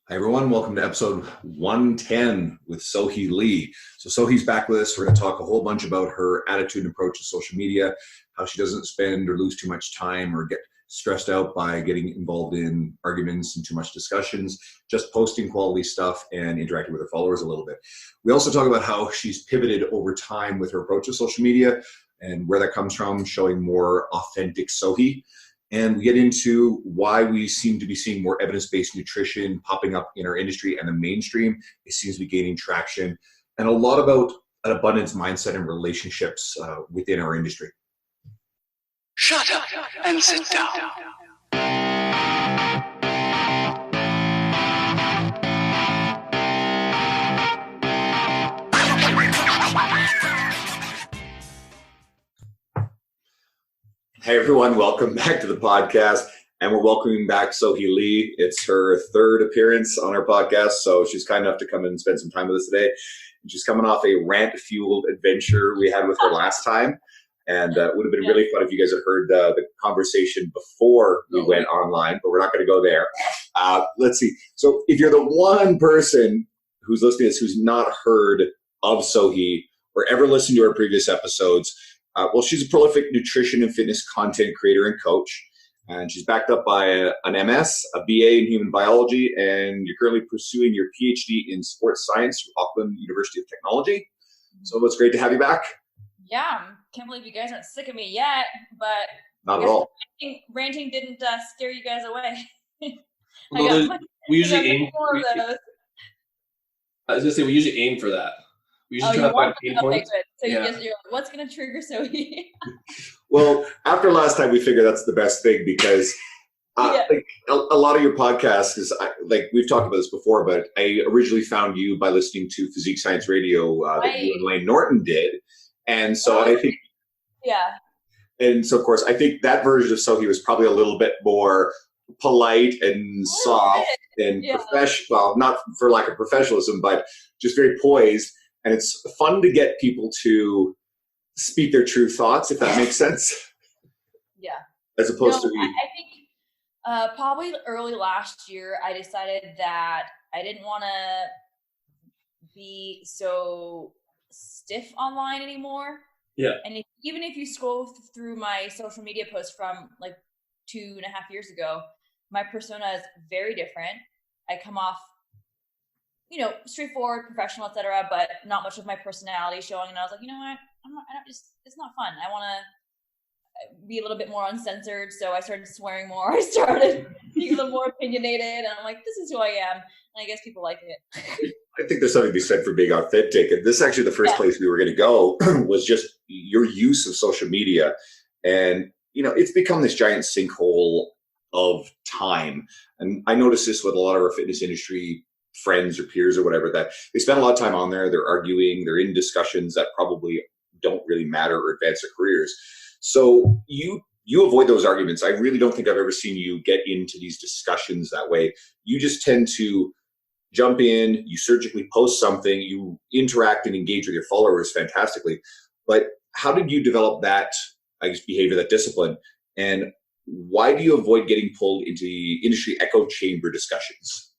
Hi everyone, welcome to episode 110 with Sohee Lee. So Sohee's back with us. We're going to talk a whole bunch about her attitude and approach to social media, how she doesn't spend or lose too much time or get stressed out by getting involved in arguments and too much discussions, just posting quality stuff and interacting with her followers a little bit. We also talk about how she's pivoted over time with her approach to social media and where that comes from, showing more authentic Sohee. And we get into why we seem to be seeing more evidence-based nutrition popping up in our industry and the mainstream. It seems to be gaining traction, and a lot about an abundance mindset and relationships within our industry. Shut up and sit down. Hey everyone, welcome back to the podcast. And we're welcoming back Sohee Lee. It's her third appearance on our podcast, so she's kind enough to come and spend some time with us today. And she's coming off a rant-fueled adventure we had with her last time. And it would have been really fun if you guys had heard the conversation before we went online, but we're not going to go there. Let's see. So if you're the one person who's listening to this who's not heard of Sohee or ever listened to our previous episodes, well, she's a prolific nutrition and fitness content creator and coach. And she's backed up by an MS, a BA in human biology, and you're currently pursuing your PhD in sports science from Auckland University of Technology. So it's great to have you back. Yeah, can't believe you guys aren't sick of me yet, but not at all. Ranting didn't scare you guys away. We usually aim for those. I was gonna say we usually aim for that. We usually try to find pain points. So you're like, what's gonna trigger Sohee? Well, after last time, we figured that's the best thing because like a lot of your podcasts is like we've talked about this before, but I originally found you by listening to Physique Science Radio that you and Lane Norton did, and so I think and so of course I think that version of Sohee was probably a little bit more polite and soft and professional. Well, not for lack of professionalism, but just very poised. And it's fun to get people to speak their true thoughts, if that makes sense. Yeah. As opposed to I think probably early last year, I decided that I didn't want to be so stiff online anymore. Yeah. And even if you scroll through my social media posts from like 2.5 years ago, my persona is very different. I come off straightforward, professional, etc., but not much of my personality showing. And I was like, you know what? It's not fun. I want to be a little bit more uncensored. So I started swearing more. I started being a little more opinionated. And I'm like, this is who I am. And I guess people like it. I think there's something to be said for being authentic. And this is actually the first place we were going to go was just your use of social media. And, it's become this giant sinkhole of time. And I noticed this with a lot of our fitness industry friends or peers or whatever, that they spend a lot of time on there. They're arguing, they're in discussions that probably don't really matter or advance their careers. So you avoid those arguments. I really don't think I've ever seen you get into these discussions that way. You just tend to jump in, you surgically post something, you interact and engage with your followers fantastically. But how did you develop that, behavior, that discipline? And why do you avoid getting pulled into the industry echo chamber discussions?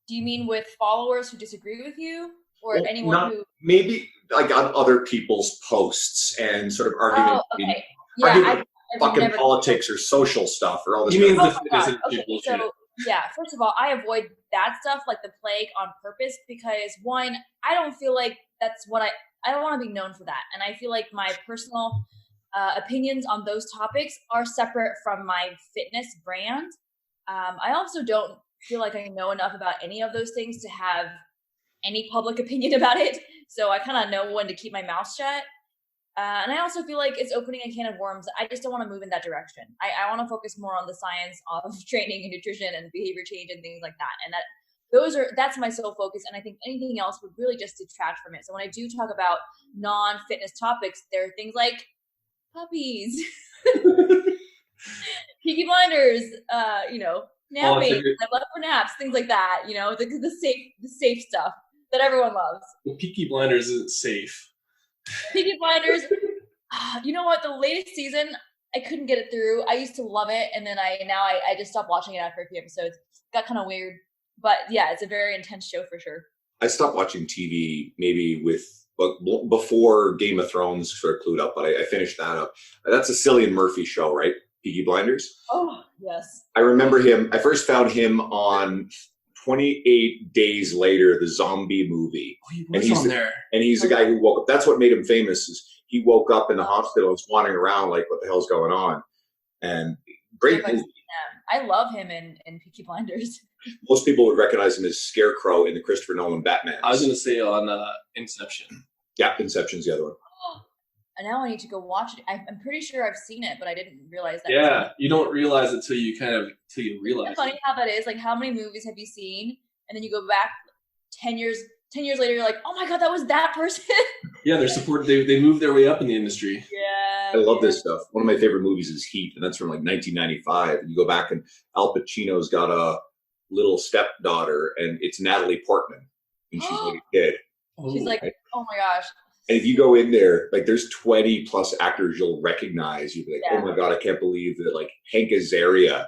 Do you mean with followers who disagree with you, or anyone who maybe like on other people's posts and sort of argument? Fucking politics or social stuff or all this. You mean so first of all, I avoid that stuff like the plague on purpose because one, I don't feel like that's what I don't want to be known for that, and I feel like my personal opinions on those topics are separate from my fitness brand. I also don't feel like I know enough about any of those things to have any public opinion about it. So I kind of know when to keep my mouth shut. And I also feel like it's opening a can of worms. I just don't want to move in that direction. I want to focus more on the science of training and nutrition and behavior change and things like that. And that's my sole focus. And I think anything else would really just detract from it. So when I do talk about non-fitness topics, there are things like puppies, Peaky Blinders, napping, I love for naps, things like that, the safe stuff that everyone loves. Well, Peaky Blinders isn't safe. Peaky Blinders, you know what? The latest season, I couldn't get it through. I used to love it, and then I just stopped watching it after a few episodes. It got kind of weird. But yeah, it's a very intense show for sure. I stopped watching TV maybe before Game of Thrones sort of clued up, but I finished that up. That's a Cillian Murphy show, right? Peaky Blinders. Oh yes. I remember him. I first found him on 28 Days Later, the zombie movie. Oh, he was on there. And he's the guy who woke up. That's what made him famous. Is he woke up in the hospital and was wandering around like, what the hell's going on? And great movie. I love him in Peaky Blinders. Most people would recognize him as Scarecrow in the Christopher Nolan Batman. I was going to say on Inception. Yeah, Inception's the other one. And now I need to go watch it. I'm pretty sure I've seen it, but I didn't realize that. Yeah, you don't realize it till you realize. It's funny how that is. Like, how many movies have you seen, and then you go back 10 years later, you're like, oh my god, that was that person. Yeah, they're supported. They moved their way up in the industry. Yeah, I love this stuff. One of my favorite movies is Heat, and that's from like 1995. And you go back, and Al Pacino's got a little stepdaughter, and it's Natalie Portman, and she's like a kid. She's like, oh my gosh. And if you go in there, like there's 20 plus actors you'll recognize. You'll be like, oh my god, I can't believe that like Hank Azaria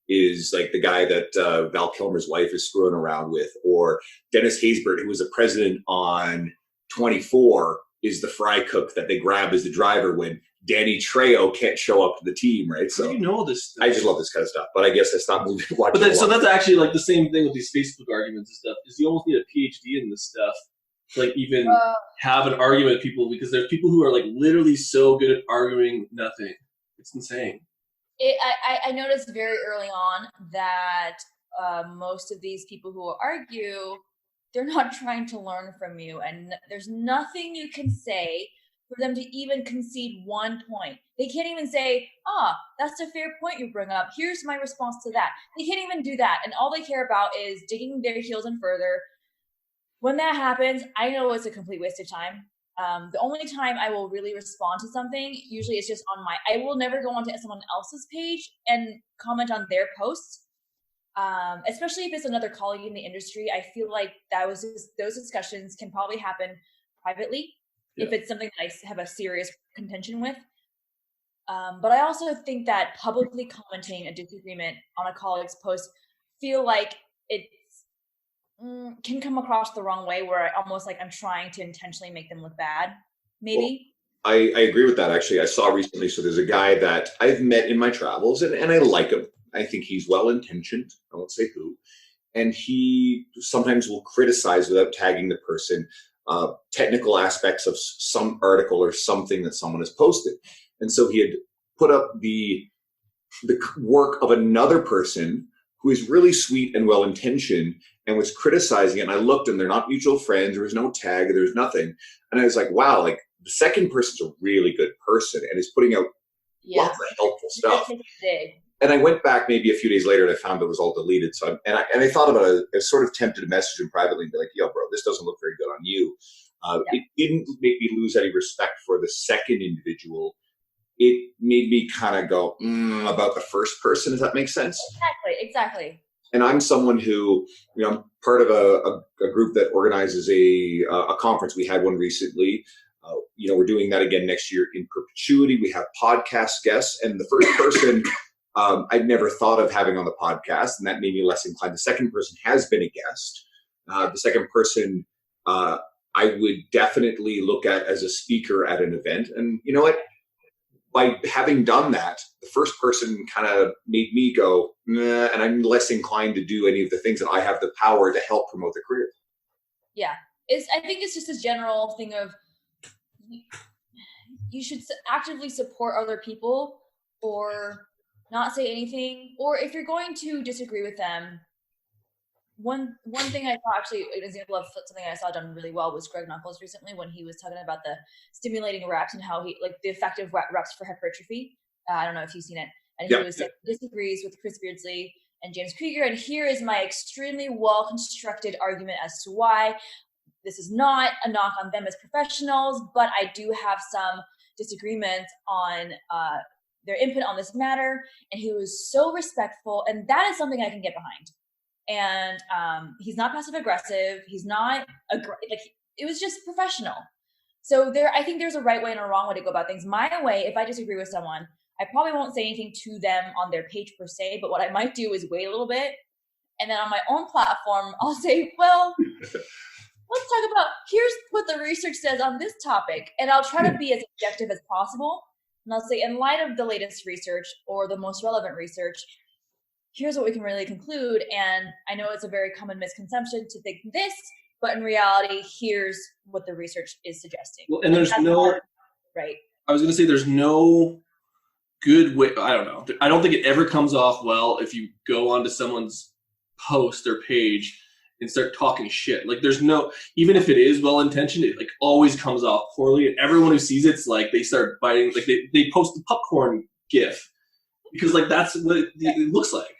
is like the guy that Val Kilmer's wife is screwing around with, or Dennis Haysbert, who was a president on 24, is the fry cook that they grab as the driver when Danny Trejo can't show up to the team, right? So you know this stuff. I just love this kind of stuff, but I guess I stopped watching. So that's actually like the same thing with these Facebook arguments and stuff. Is you almost need a PhD in this stuff to like even have an argument with people, because there's people who are like literally so good at arguing nothing. It's insane. I noticed very early on that most of these people who argue, they're not trying to learn from you, and there's nothing you can say for them to even concede one point. They can't even say, that's a fair point you bring up. Here's my response to that. They can't even do that, and all they care about is digging their heels in further. When that happens, I know it's a complete waste of time. The only time I will really respond to something, usually it's just on I will never go onto someone else's page and comment on their posts. Especially if it's another colleague in the industry. I feel like those discussions can probably happen privately if it's something that I have a serious contention with. But I also think that publicly commenting a disagreement on a colleague's post feel like it can come across the wrong way, where I'm trying to intentionally make them look bad, maybe. Well, I agree with that, actually. I saw recently, so there's a guy that I've met in my travels, and I like him. I think he's well-intentioned. I won't say who. And he sometimes will criticize without tagging the person technical aspects of some article or something that someone has posted. And so he had put up the work of another person who is really sweet and well-intentioned and was criticizing it. And I looked, and they're not mutual friends. There was no tag. There's nothing. And I was like, wow, like the second person's a really good person and is putting out lots of helpful stuff. And I went back maybe a few days later, and I found it was all deleted. So I thought about it. I was sort of tempted to message him privately and be like, yo, bro, this doesn't look very good on you. It didn't make me lose any respect for the second individual. It made me kind of go about the first person. Does that make sense? Exactly. And I'm someone who, I'm part of a group that organizes a conference. We had one recently. We're doing that again next year in perpetuity. We have podcast guests, and the first person I'd never thought of having on the podcast, and that made me less inclined. The second person has been a guest. The second person I would definitely look at as a speaker at an event. And you know what? By having done that, the first person kind of made me go, nah, and I'm less inclined to do any of the things that I have the power to help promote the career. Yeah. I think it's just this general thing of you should actively support other people or not say anything. Or if you're going to disagree with them, one thing I saw, actually, an example of something I saw done really well was Greg Nuckols recently, when he was talking about the stimulating reps and how he, like, the effective reps for hypertrophy. I don't know if you've seen it. And he was disagrees with Chris Beardsley and James Krieger. And here is my extremely well-constructed argument as to why. This is not a knock on them as professionals, but I do have some disagreements on their input on this matter. And he was so respectful. And that is something I can get behind. And he's not passive aggressive. He's not it was just professional. So I think there's a right way and a wrong way to go about things. My way, if I disagree with someone, I probably won't say anything to them on their page per se, but what I might do is wait a little bit And then on my own platform, I'll say, well, let's talk about, here's what the research says on this topic. And I'll try to be as objective as possible. And I'll say, in light of the latest research or the most relevant research, here's what we can really conclude. And I know it's a very common misconception to think this, but in reality, here's what the research is suggesting. Well, and there's no, right. I was going to say there's no good way. I don't know. I don't think it ever comes off well if you go onto someone's post or page and start talking shit. Like there's no, even if it is well-intentioned, it like always comes off poorly. And everyone who sees it's like they start biting, like they post the popcorn gif because like that's what it looks like.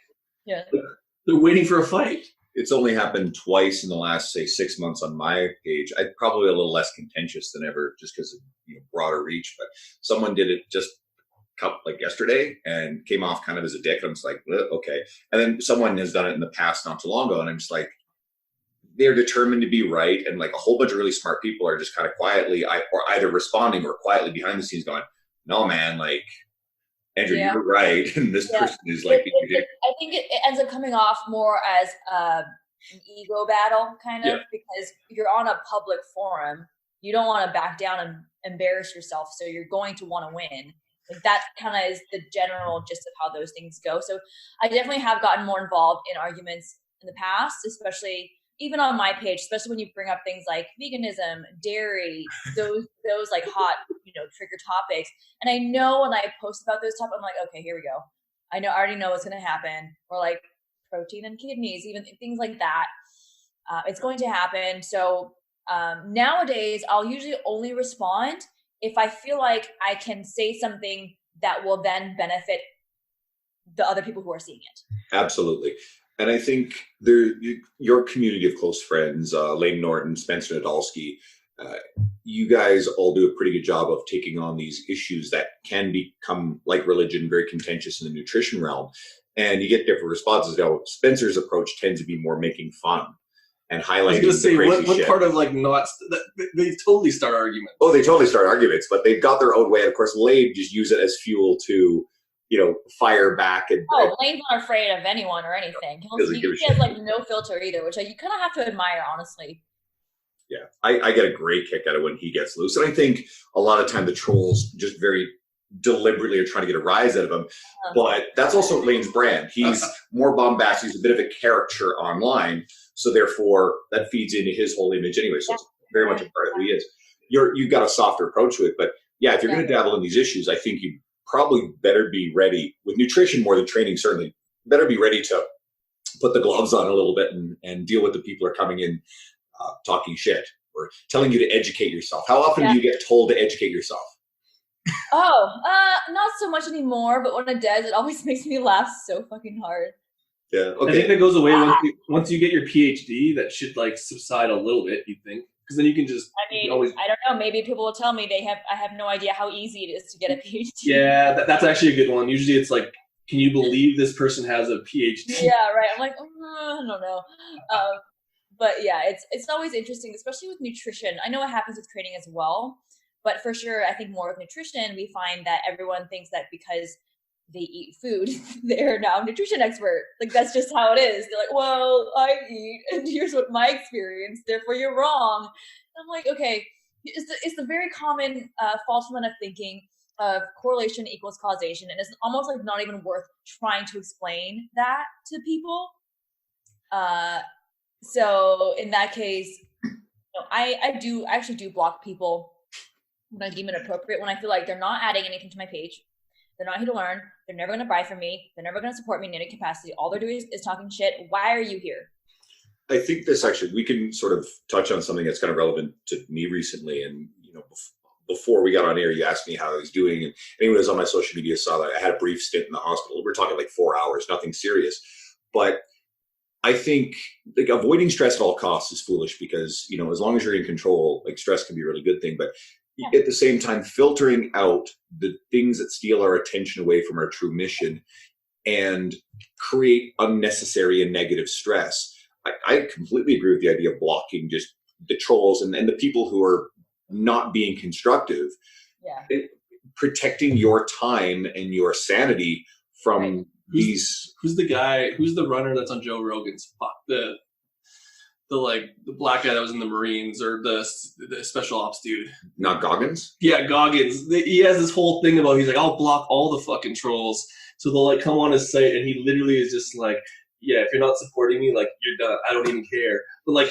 Yeah. Like, they're waiting for a fight. It's only happened twice in the last, say, 6 months on my page. I probably a little less contentious than ever just because of broader reach. But someone did it just like yesterday and came off kind of as a dick. I'm just like, okay. And then someone has done it in the past not too long ago. And I'm just like, they're determined to be right. And like a whole bunch of really smart people are just kind of quietly or either responding or quietly behind the scenes going, no, man, like, Andrew, you're right. And this person is like, I think it ends up coming off more as an ego battle kind of because you're on a public forum. You don't want to back down and embarrass yourself. So you're going to want to win. Like that kind of is the general gist of how those things go. So I definitely have gotten more involved in arguments in the past, especially even on my page, especially when you bring up things like veganism, dairy, those like hot, trigger topics. And I know when I post about those topics, I'm like, okay, here we go. I already know what's going to happen. Or like protein and kidneys, even things like that. It's going to happen. So nowadays, I'll usually only respond if I feel like I can say something that will then benefit the other people who are seeing it. Absolutely. And I think your community of close friends, Lane Norton, Spencer Nadolski, you guys all do a pretty good job of taking on these issues that can become like religion, very contentious in the nutrition realm. And you get different responses. Now, Spencer's approach tends to be more making fun and highlighting. I was going to say, what shit. Part of like not, they totally start arguments. Oh, they totally start arguments, but they've got their own way. And of course, Lane just use it as fuel to, fire back. Lane's not afraid of anyone or anything. He has like no filter either, which you kind of have to admire, honestly. Yeah, I get a great kick out of when he gets loose. And I think a lot of time the trolls just very deliberately are trying to get a rise out of him. But that's also Lane's brand. He's more bombastic. He's a bit of a caricature online. So therefore, that feeds into his whole image anyway. So it's very much a part of who he is. You've got a softer approach to it. But yeah, if you're going to dabble in these issues, I think you probably better be ready with nutrition more than training, certainly. Better be ready to put the gloves on a little bit and deal with the people who are coming in talking shit or telling you to educate yourself. How often do you get told to educate yourself? Not so much anymore, but when it does, it always makes me laugh so fucking hard. Yeah, okay. I think that goes away once you get your PhD. That should like subside a little bit, you think? Because then you can just. I don't know. Maybe people will tell me I have no idea how easy it is to get a PhD. Yeah, that's actually a good one. Usually, it's like, can you believe this person has a PhD? Yeah, right. I'm like, I don't know. But yeah, it's always interesting, especially with nutrition. I know it happens with training as well, but for sure, I think more with nutrition, we find that everyone thinks that because they eat food, they're now a nutrition expert. Like that's just how it is. They're like, well, I eat, and here's what my experience. Therefore, you're wrong. And I'm like, okay, it's the very common false line of thinking of correlation equals causation, and it's almost like not even worth trying to explain that to people. So in that case, I actually do block people when I deem it appropriate, when I feel like they're not adding anything to my page. They're not here to learn. They're never going to buy from me. They're never going to support me in any capacity. All they're doing is talking shit. Why are you here? I think this actually, we can sort of touch on something that's kind of relevant to me recently. And, before we got on air, you asked me how I was doing. And anyone who's on my social media saw that I had a brief stint in the hospital. We're talking like 4 hours, nothing serious. But I think like avoiding stress at all costs is foolish because, as long as you're in control, like stress can be a really good thing. But at the same time, filtering out the things that steal our attention away from our true mission and create unnecessary and negative stress. I completely agree with the idea of blocking just the trolls and the people who are not being constructive. Yeah. Protecting your time and your sanity from Who's the guy? Who's the runner that's on Joe Rogan's? The black guy that was in the Marines, or the special ops dude. Not Goggins? Yeah, Goggins. He has this whole thing about, he's like, I'll block all the fucking trolls. So they'll like come on his site, and he literally is just like, yeah, if you're not supporting me, like, you're done. I don't even care. But like,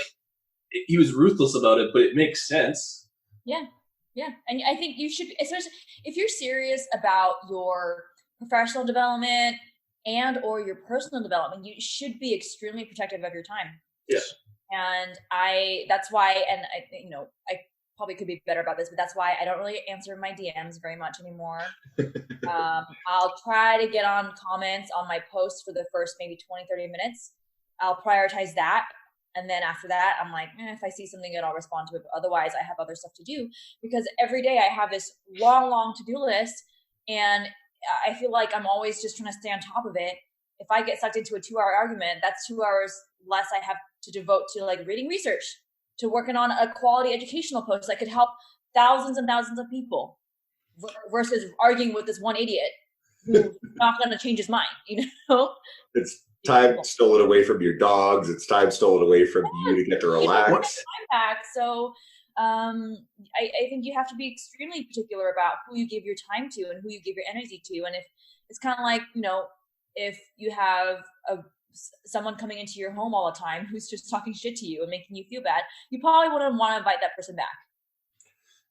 he was ruthless about it, but it makes sense. Yeah. Yeah. And I think you should, especially if you're serious about your professional development and or your personal development, you should be extremely protective of your time. Yeah. And that's why, and I probably could be better about this, but that's why I don't really answer my DMs very much anymore. I'll try to get on comments on my posts for the first maybe 20, 30 minutes. I'll prioritize that. And then after that, I'm like, if I see something good, I'll respond to it. But otherwise, I have other stuff to do, because every day I have this long to-do list, and I feel like I'm always just trying to stay on top of it. If I get sucked into a 2-hour argument, that's 2 hours less I have to devote to like reading research, to working on a quality educational post that could help thousands and thousands of people, versus arguing with this one idiot who's not going to change his mind, It's time stolen away from your dogs. It's time stolen away from you to get to relax. Time back. So I think you have to be extremely particular about who you give your time to and who you give your energy to. And if it's kind of like, if you have someone coming into your home all the time who's just talking shit to you and making you feel bad, you probably wouldn't want to invite that person back.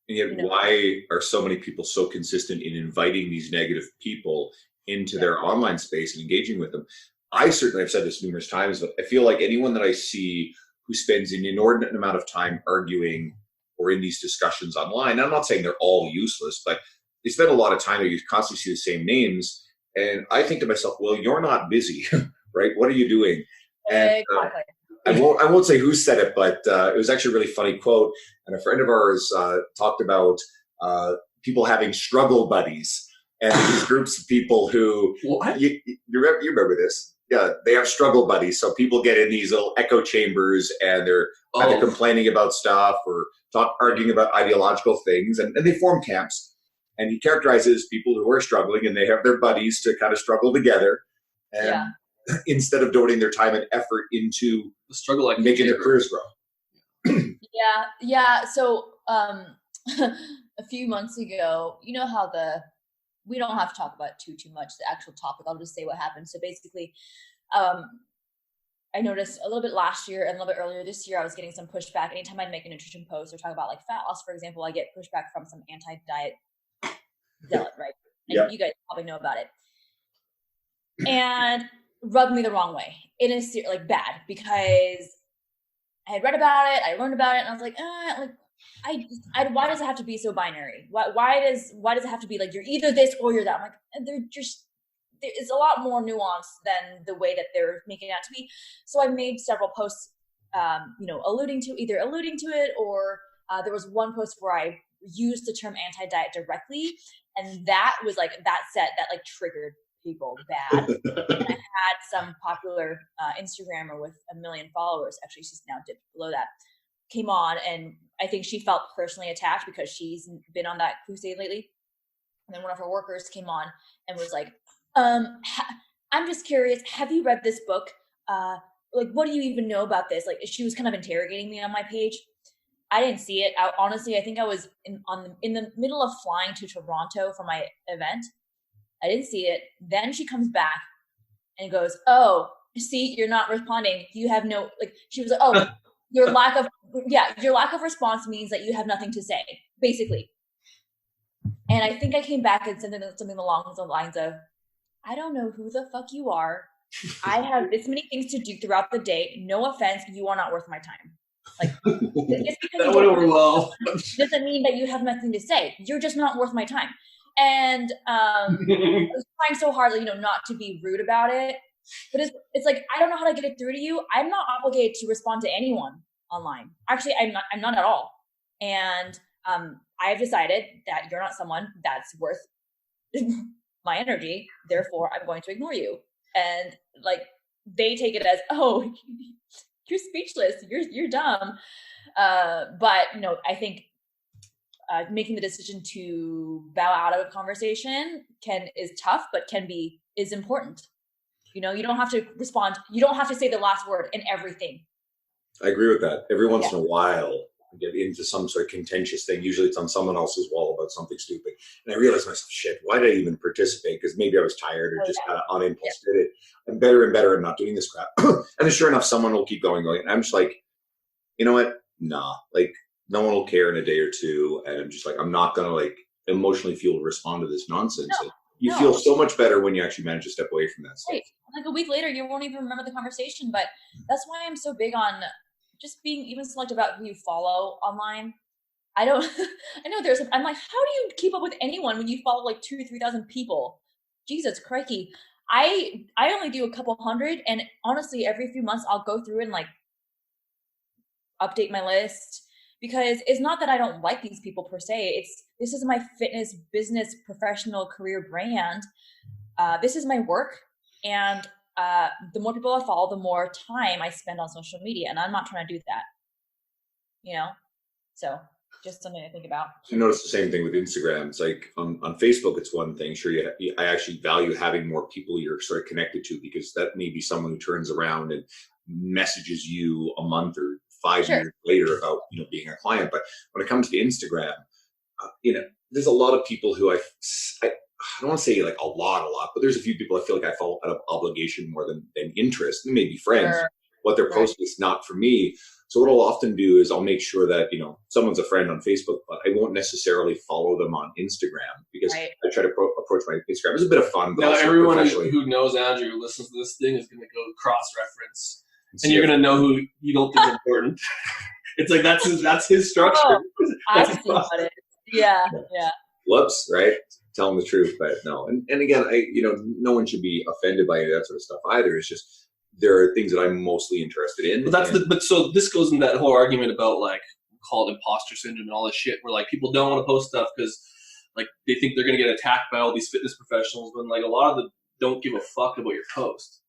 And yet, why are so many people so consistent in inviting these negative people into their online space and engaging with them? I certainly have said this numerous times, but I feel like anyone that I see who spends an inordinate amount of time arguing or in these discussions online, I'm not saying they're all useless, but they spend a lot of time, you constantly see the same names. And I think to myself, well, you're not busy, right? What are you doing? And I won't say who said it, but it was actually a really funny quote. And a friend of ours talked about people having struggle buddies, and these groups of people who you remember this. Yeah, they have struggle buddies. So people get in these little echo chambers, and they're either complaining about stuff or arguing about ideological things, and they form camps. And he characterizes people who are struggling, and they have their buddies to kind of struggle together. And instead of devoting their time and effort into the struggle, like making their careers grow. Yeah. So a few months ago, you know how we don't have to talk about too much the actual topic. I'll just say what happened. So basically, I noticed a little bit last year and a little bit earlier this year, I was getting some pushback. Anytime I'd make a nutrition post or talk about like fat loss, for example, I get pushback from some anti-diet zealot, right? And you guys probably know about it. And rubbed me the wrong way. It is like bad, because I had read about it, I learned about it, and I was like, why does it have to be so binary? Why does it have to be like you're either this or you're that? I'm like, it's a lot more nuanced than the way that they're making it out to be. So I made several posts, alluding to it, or there was one post where I used the term anti-diet directly, and that was like that triggered people bad. And I had some popular Instagrammer with 1 million followers, actually she's now dipped below that, came on, and I think she felt personally attacked because she's been on that crusade lately. And then one of her workers came on and was like, I'm just curious, have you read this book? What do you even know about this? Like, she was kind of interrogating me on my page. I didn't see it. Honestly, I think I was in the middle of flying to Toronto for my event. I didn't see it. Then she comes back and goes, "Oh, see, you're not responding. You have no," like, she was like, "Oh, your lack of response means that you have nothing to say," basically. And I think I came back and said something along the lines of, "I don't know who the fuck you are. I have this many things to do throughout the day. No offense, you are not worth my time." Like, just because that went over well. doesn't mean that you have nothing to say. You're just not worth my time. And I was trying so hard, not to be rude about it. But it's like, I don't know how to get it through to you. I'm not obligated to respond to anyone online. Actually, I'm not at all. And I have decided that you're not someone that's worth my energy. Therefore, I'm going to ignore you. And like, they take it as, "Oh, you're speechless. You're dumb." But I think making the decision to bow out of a conversation is tough, but is important. You know, you don't have to respond. You don't have to say the last word in everything. I agree with that. Every once in a while, I get into some sort of contentious thing. Usually it's on someone else's wall about something stupid. And I realize myself, shit, why did I even participate? Because maybe I was tired or just kind of on impulse did it. I'm better and better at not doing this crap. And then sure enough, someone will keep going. And I'm just like, you know what? Nah, like no one will care in a day or two. And I'm just like, I'm not going to like emotionally feel to respond to this nonsense. No, you feel so much better when you actually manage to step away from that stuff. Right. Like a week later, you won't even remember the conversation. But that's why I'm so big on just being even selective about who you follow online. I know I'm like, how do you keep up with anyone when you follow like 2,000 to 3,000 people? Jesus crikey. I only do a couple hundred, and honestly, every few months I'll go through and like update my list, because it's not that I don't like these people per se. This is my fitness, business, professional career brand. This is my work, and the more people I follow, the more time I spend on social media, and I'm not trying to do that. You know, so just something to think about. I notice the same thing with Instagram. It's like on Facebook, it's one thing. Sure, I actually value having more people you're sort of connected to, because that may be someone who turns around and messages you a month or 5 years later about being a client. But when it comes to Instagram, there's a lot of people who I don't want to say like a lot, but there's a few people I feel like I follow out of obligation more than interest. They may be friends. What they're posting is not for me. So what I'll often do is I'll make sure that, someone's a friend on Facebook, but I won't necessarily follow them on Instagram, because I try to approach my Instagram. It's a bit of fun. But now, everyone who knows Andrew, who listens to this thing, is going to go cross-reference. And you're going to know who you don't think is important. It's like, that's his structure. Oh, I see what it is. Yeah. Whoops, right? Telling the truth, but no. And again, no one should be offended by any of that sort of stuff either. It's just, there are things that I'm mostly interested in. But so this goes in that whole argument about like, call it imposter syndrome and all this shit, where like people don't want to post stuff because like they think they're going to get attacked by all these fitness professionals, when like a lot of them don't give a fuck about your post.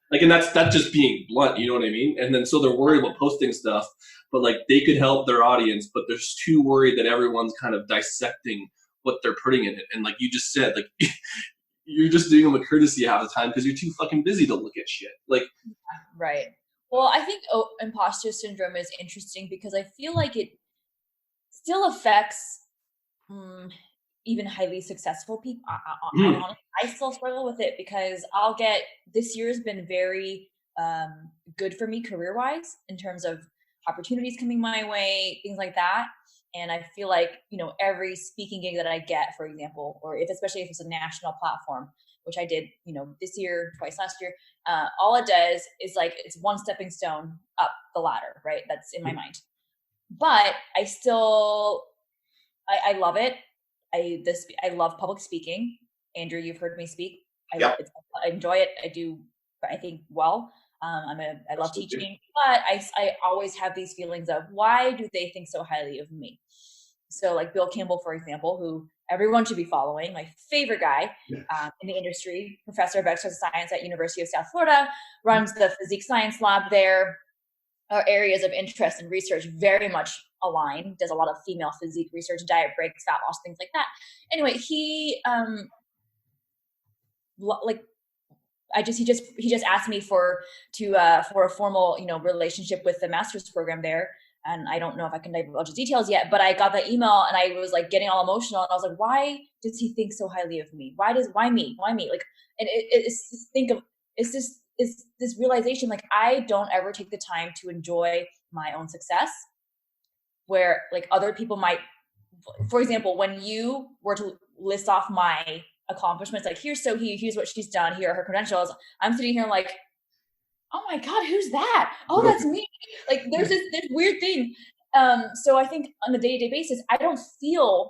Like, and that's just being blunt, you know what I mean? And then so they're worried about posting stuff, but like they could help their audience, but they're too worried that everyone's kind of dissecting what they're putting in it. And like you just said, like you're just doing them a courtesy half the time because you're too fucking busy to look at shit. Like, right. Well, I think imposter syndrome is interesting because I feel like it still affects even highly successful people. I still struggle with it because this year has been very good for me career-wise in terms of opportunities coming my way, things like that. And I feel like, every speaking gig that I get, for example, or especially if it's a national platform, which I did, this year, twice last year, all it does is like, it's one stepping stone up the ladder, right? That's in my mind. But I still, I love it. I love public speaking. Andrew, you've heard me speak. I enjoy it. I do, I think, well. I love teaching, but I always have these feelings of, why do they think so highly of me? So like Bill Campbell, for example, who everyone should be following, my favorite guy in the industry, professor of exercise science at University of South Florida, runs the physique science lab there. Our areas of interest and research very much align, does a lot of female physique research, diet breaks, fat loss, things like that. Anyway, he he just asked me for a formal relationship with the master's program there, and I don't know if I can divulge the details yet, but I got the email and I was like getting all emotional, and I was like, why does he think so highly of me? Why me? Like, and it's this realization, like, I don't ever take the time to enjoy my own success, where like other people might, for example, when you were to list off my accomplishments, like, here's Sohee, here's what she's done, here are her credentials, I'm sitting here like, oh my God, who's that? Oh, that's me. Like, there's this weird thing. So I think on a day-to-day basis, I don't feel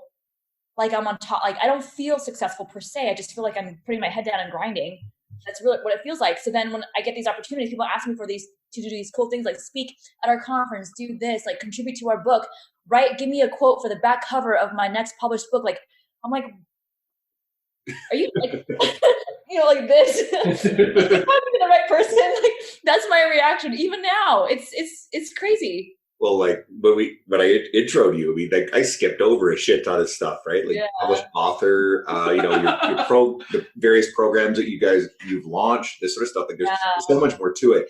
like I'm on top. Like, I don't feel successful per se. I just feel like I'm putting my head down and grinding. That's really what it feels like. So then when I get these opportunities, people ask me to do these cool things, like speak at our conference, do this, like contribute to our book, give me a quote for the back cover of my next published book. Like, I'm like, are you like, like this? Am I talking to the right person? Like, that's my reaction. Even now, it's crazy. Well, like when I introed you, I mean, like I skipped over a shit ton of stuff, right? Like published author, the various programs that you've launched, this sort of stuff. Like there's so much more to it.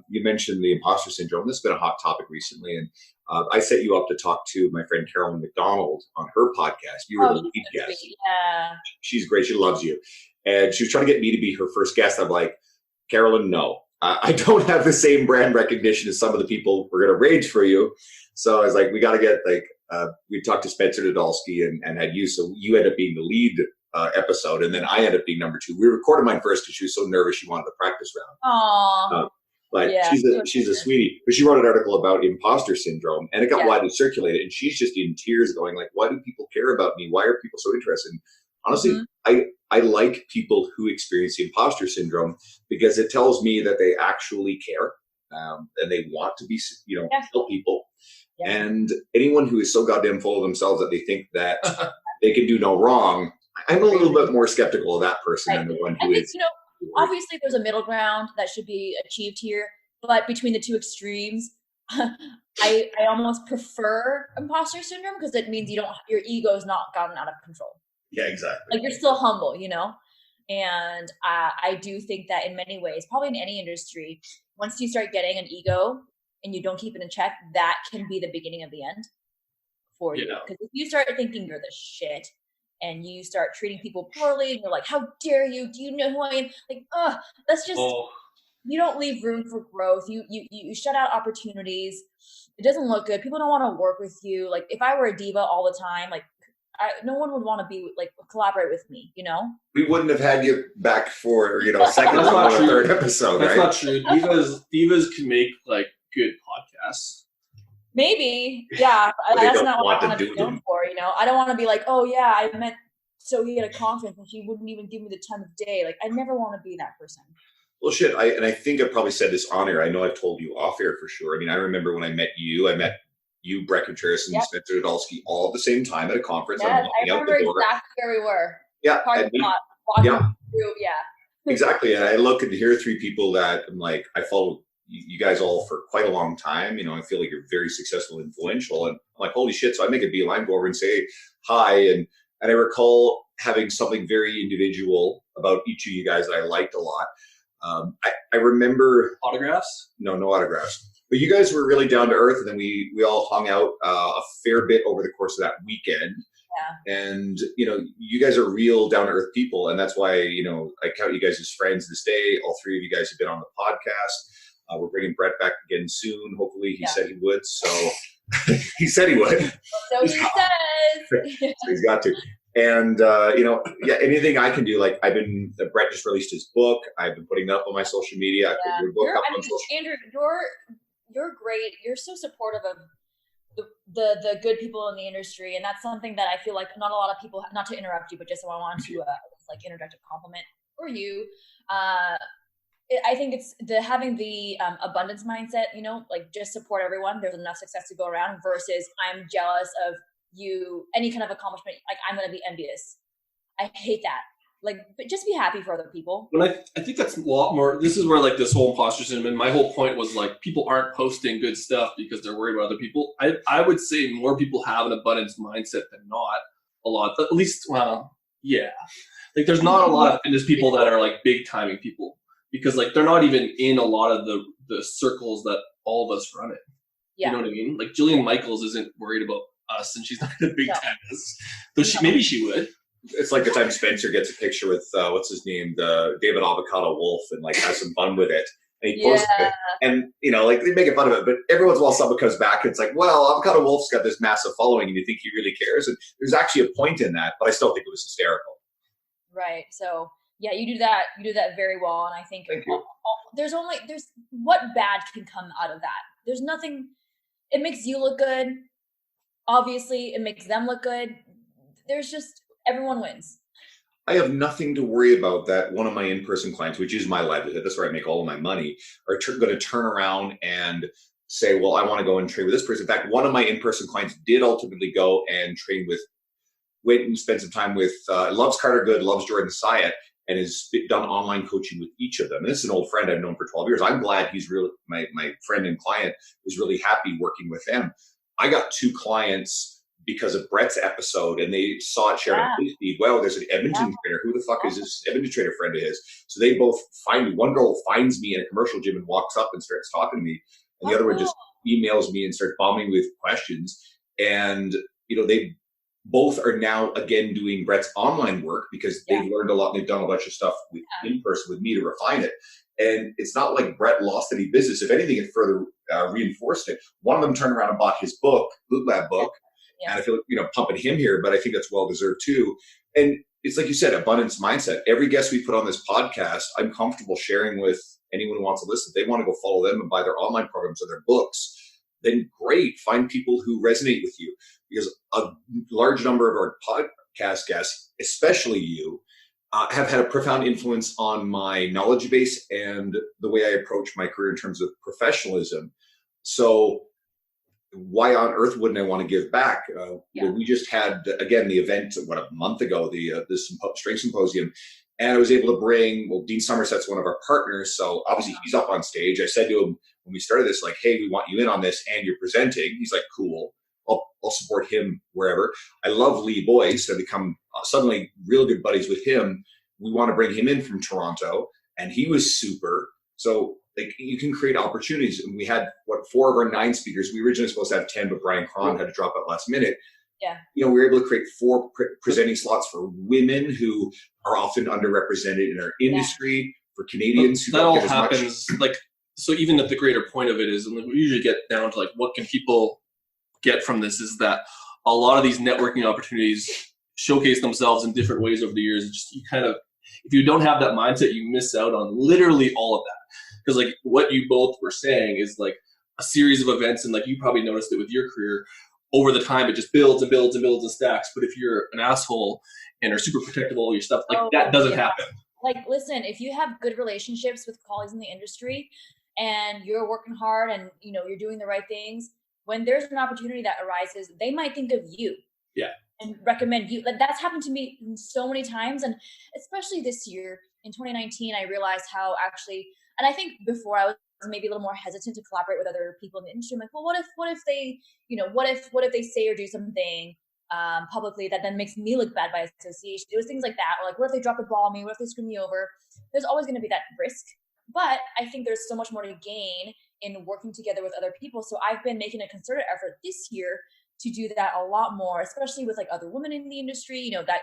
You mentioned the imposter syndrome. This has been a hot topic recently, and I set you up to talk to my friend Carolyn McDonald on her podcast. You were the lead guest. Yeah, she's great. She loves you, and she was trying to get me to be her first guest. I'm like, Carolyn, no. I don't have the same brand recognition as some of the people we're going to rage for you. So I was like, we got to get we talked to Spencer Nadolski and had you. So you end up being the lead episode. And then I ended up being number 2. We recorded mine first because she was so nervous. She wanted the practice round. But she's a sweetie. But she wrote an article about imposter syndrome and it got widely circulated. And she's just in tears going like, why do people care about me? Why are people so interested? And honestly, I like people who experience the imposter syndrome because it tells me that they actually care and they want to be, help people. Yeah. And anyone who is so goddamn full of themselves that they think that they can do no wrong, I'm a little bit more skeptical of that person than the one who is. Obviously there's a middle ground that should be achieved here, but between the two extremes, I almost prefer imposter syndrome because it means your ego is not gotten out of control. Yeah, exactly. Like you're still humble, and I do think that in many ways, probably in any industry, once you start getting an ego and you don't keep it in check, that can be the beginning of the end for you. Because if you start thinking you're the shit and you start treating people poorly and you're like, how dare you? Do you know who I am? Like, that's just, you don't leave room for growth. You shut out opportunities. It doesn't look good. People don't want to work with you. Like if I were a diva all the time, like, no one would want to be collaborate with me, We wouldn't have had you back for second or third episode. That's right? not true. Divas can make good podcasts. Maybe, yeah. That's not what I want to be known for. I don't want to be like, oh yeah, I met Sohee at a conference and she wouldn't even give me the time of day. Like I never want to be that person. Well, shit. I think I probably said this on air. I know I've told you off air for sure. I mean, I remember when I met you. Brett Contreras and Spencer Nadolski all at the same time at a conference. Yes, I remember exactly where we were. Yeah. Yeah. Exactly. And I look and hear 3 people that I'm like, I follow you guys all for quite a long time. I feel like you're very successful and influential. And I'm like, holy shit. So I make a beeline, go over and say hi. And I recall having something very individual about each of you guys that I liked a lot. I remember autographs. No autographs. But you guys were really down to earth, and then we all hung out a fair bit over the course of that weekend. Yeah. And you guys are real down to earth people, and that's why I count you guys as friends this day. All 3 of you guys have been on the podcast. We're bringing Brett back again soon. Hopefully, he said he would. So he said he would. So he says. So he's got to. And anything I can do. Like Brett just released his book. I've been putting it up on my social media. I put your book up on social. Andrew, you're great. You're so supportive of the good people in the industry, and that's something that I feel like not a lot of people. Not to interrupt you, but just so I want to interject a compliment for you. I think it's having the abundance mindset. Just support everyone. There's enough success to go around. Versus I'm jealous of you. Any kind of accomplishment, like I'm going to be envious. I hate that. But just be happy for other people. But I think that's a lot more. This is where this whole imposter syndrome. My whole point was people aren't posting good stuff because they're worried about other people. I would say more people have an abundance mindset than not. A lot, at least. Well, yeah. There's not a lot of fitness people that are big timing people because they're not even in a lot of the circles that all of us run in. Yeah. You know what I mean? Jillian Michaels isn't worried about us, and she's not in big tennis. Though maybe she would. It's like the time Spencer gets a picture with what's his name, the David Avocado Wolf, and has some fun with it. And he posts it, and they make fun of it. But every once in a while, someone comes back and it's like, "Well, Avocado Wolf's got this massive following, and you think he really cares?" And there's actually a point in that, but I still think it was hysterical. Right. So yeah, you do that. You do that very well, and I think there's what bad can come out of that. There's nothing. It makes you look good. Obviously, it makes them look good. There's just. Everyone wins. I have nothing to worry about that one of my in-person clients, which is my livelihood, that's where I make all of my money, are going to turn around and say, well, I want to go and train with this person. In fact, one of my in-person clients did ultimately go and went and spend some time with, loves Carter Good, loves Jordan Syatt, and has done online coaching with each of them. And this is an old friend I've known for 12 years. I'm glad he's really, my friend and client is really happy working with them. I got 2 clients because of Brett's episode, and they saw it shared on feed. Wow, there's an Edmonton trainer. Who the fuck is this Edmonton trainer friend of his? So they both find me. One girl finds me in a commercial gym and walks up and starts talking to me. And the other one just emails me and starts bombing me with questions. And, they both are now again doing Brett's online work because they've learned a lot and they've done a bunch of stuff in person with me to refine it. And it's not like Brett lost any business. If anything, it further reinforced it. One of them turned around and bought his book, Boot Lab book. And I feel pumping him here, but I think that's well deserved too. And it's like you said, abundance mindset. Every guest we put on this podcast, I'm comfortable sharing with anyone who wants to listen. If they want to go follow them and buy their online programs or their books, then great. Find people who resonate with you, because a large number of our podcast guests, especially you, have had a profound influence on my knowledge base and the way I approach my career in terms of professionalism. So why on earth wouldn't I want to give back? We just had, again, the event, a month ago, the Strength Symposium, and I was able to bring, Dean Somerset's one of our partners, so obviously he's up on stage. I said to him when we started this, like, hey, we want you in on this, and you're presenting. He's like, cool, I'll support him wherever. I love Lee Boyce. I've become suddenly real good buddies with him. We want to bring him in from Toronto, and he was super. So you can create opportunities. And we had 4 of our 9 speakers. We originally supposed to have 10, but Brian Cron had to drop out last minute. Yeah. We were able to create 4 presenting slots for women who are often underrepresented in our industry, for Canadians who that don't all get as happens much. So even at the greater point of it is, and we usually get down to what can people get from this, is that a lot of these networking opportunities showcase themselves in different ways over the years. It's just if you don't have that mindset, you miss out on literally all of that. Because what you both were saying is a series of events, and you probably noticed it with your career, over the time it just builds and builds and builds and stacks. But if you're an asshole and are super protective of all your stuff, that doesn't happen. Listen, if you have good relationships with colleagues in the industry and you're working hard and you're doing the right things, when there's an opportunity that arises, they might think of you. Yeah. And recommend you. That's happened to me so many times, and especially this year in 2019, I realized how actually. And I think before I was maybe a little more hesitant to collaborate with other people in the industry. I'm like, well, what if they, what if they say or do something publicly that then makes me look bad by association? It was things like that. Or what if they drop the ball on me? What if they screw me over? There's always going to be that risk. But I think there's so much more to gain in working together with other people. So I've been making a concerted effort this year to do that a lot more, especially with other women in the industry, that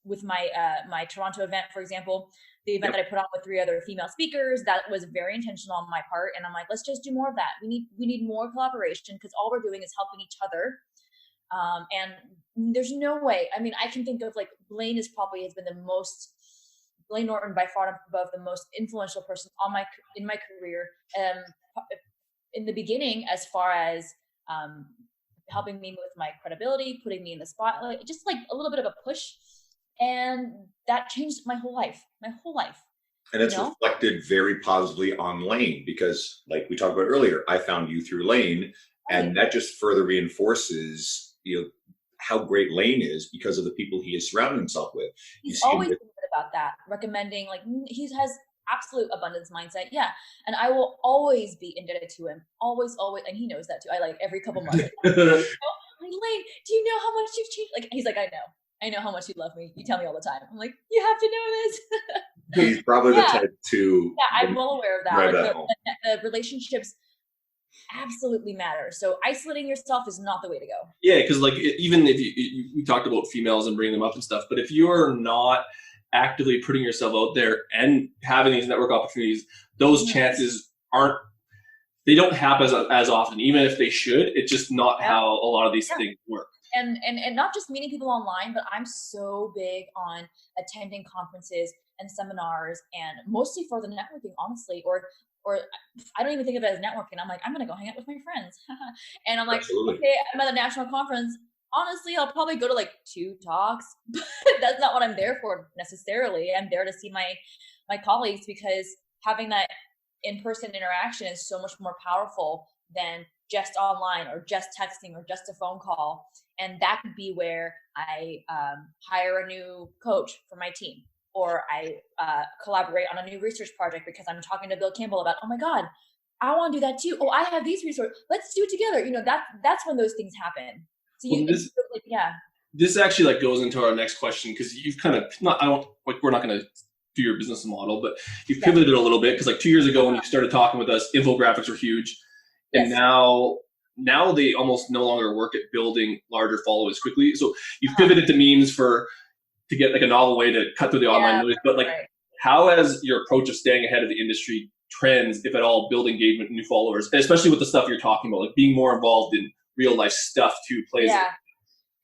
with my my Toronto event, for example, the event that I put on with 3 other female speakers, that was very intentional on my part. And I'm like, let's just do more of that. We need more collaboration, because all we're doing is helping each other. And there's no way. I mean, I can think of Blaine has been the most, Blaine Norton by far and above the most influential person in my career. In the beginning, as far as helping me with my credibility, putting me in the spotlight, just a little bit of a push. And that changed my whole life. And it's reflected very positively on Lane, because like we talked about earlier, I found you through Lane, and that just further reinforces, how great Lane is because of the people he has surrounded himself with. He's always been good about that, recommending, he has absolute abundance mindset. Yeah. And I will always be indebted to him. Always. And he knows that too. I every couple months. Lane, do you know how much you've changed? He's like, I know how much you love me. You tell me all the time. I'm like, you have to know this. He's probably the type to. Yeah, I'm well aware of that. The relationships absolutely matter. So isolating yourself is not the way to go. Yeah, because even if we talked about females and bringing them up and stuff, but if you're not actively putting yourself out there and having these network opportunities, those chances they don't happen as often, even if they should. It's just not how a lot of these things work. And not just meeting people online, but I'm so big on attending conferences and seminars, and mostly for the networking, honestly, or I don't even think of it as networking. I'm like, I'm going to go hang out with my friends. And I'm like, okay, I'm at a national conference. Honestly, I'll probably go to 2 talks. That's not what I'm there for necessarily. I'm there to see my colleagues, because having that in-person interaction is so much more powerful than just online or just texting or just a phone call. And that could be where I hire a new coach for my team, or I collaborate on a new research project because I'm talking to Bill Campbell about, oh my God, I want to do that too. Oh, I have these resources. Let's do it together. That's when those things happen. So this actually like goes into our next question, because you've kind of we're not going to do your business model, but you've pivoted a little bit, because like 2 years ago when you started talking with us, infographics were huge, and now they almost no longer work at building larger followers quickly. So you've pivoted to memes to get like a novel way to cut through the online noise. But like, how has your approach of staying ahead of the industry trends, if at all, build engagement and new followers, especially with the stuff you're talking about, like being more involved in real life stuff too plays it?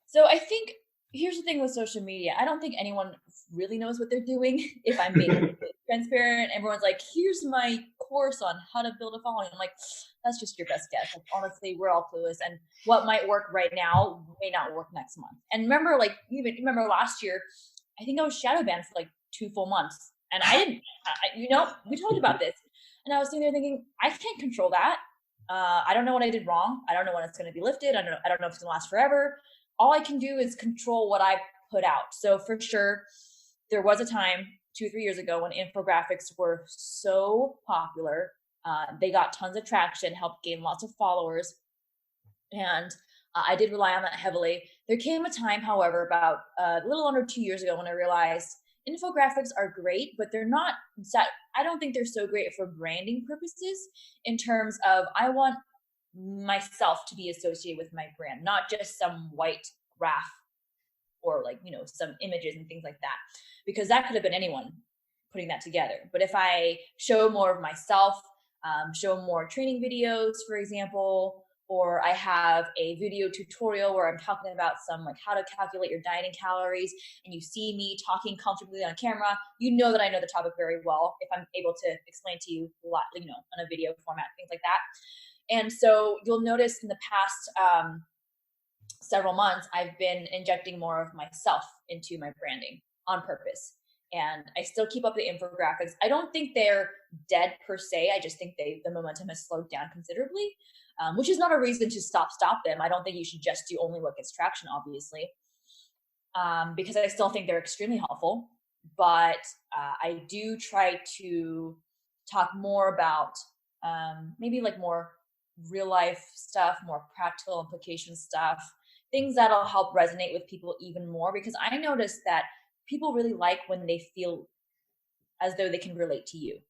So I think here's the thing with social media. I don't think anyone really knows what they're doing. If I'm being transparent, everyone's like, here's my course on how to build a following. I'm like, that's just your best guess. Like, honestly, we're all clueless. And what might work right now may not work next month. And remember, like, remember last year, I think I was shadow banned for like 2 full months. And I didn't, we talked about this. And I was sitting there thinking, I can't control that. I don't know what I did wrong. I don't know when it's going to be lifted. I don't know if it's going to last forever. All I can do is control what I put out. So for sure, there was a time 2-3 years ago when infographics were so popular. They got tons of traction, helped gain lots of followers. And I did rely on that heavily. There came a time, however, about a little under 2 years ago when I realized infographics are great, but they're not, I don't think they're so great for branding purposes, in terms of I want myself to be associated with my brand, not just some white graph or like, some images and things like that, because that could have been anyone putting that together. But if I show more of myself, show more training videos, for example, or I have a video tutorial where I'm talking about some like how to calculate your dieting calories, and you see me talking comfortably on camera, you know that I know the topic very well if I'm able to explain to you a lot, on a video format, things like that. And so you'll notice in the past several months, I've been injecting more of myself into my branding on purpose. And I still keep up the infographics. I don't think they're dead per se. I just think the momentum has slowed down considerably, which is not a reason to stop them. I don't think you should just do only what gets traction, obviously, because I still think they're extremely helpful. But I do try to talk more about maybe like more real life stuff, more practical implication stuff, things that'll help resonate with people even more, because I noticed that people really like when they feel as though they can relate to you.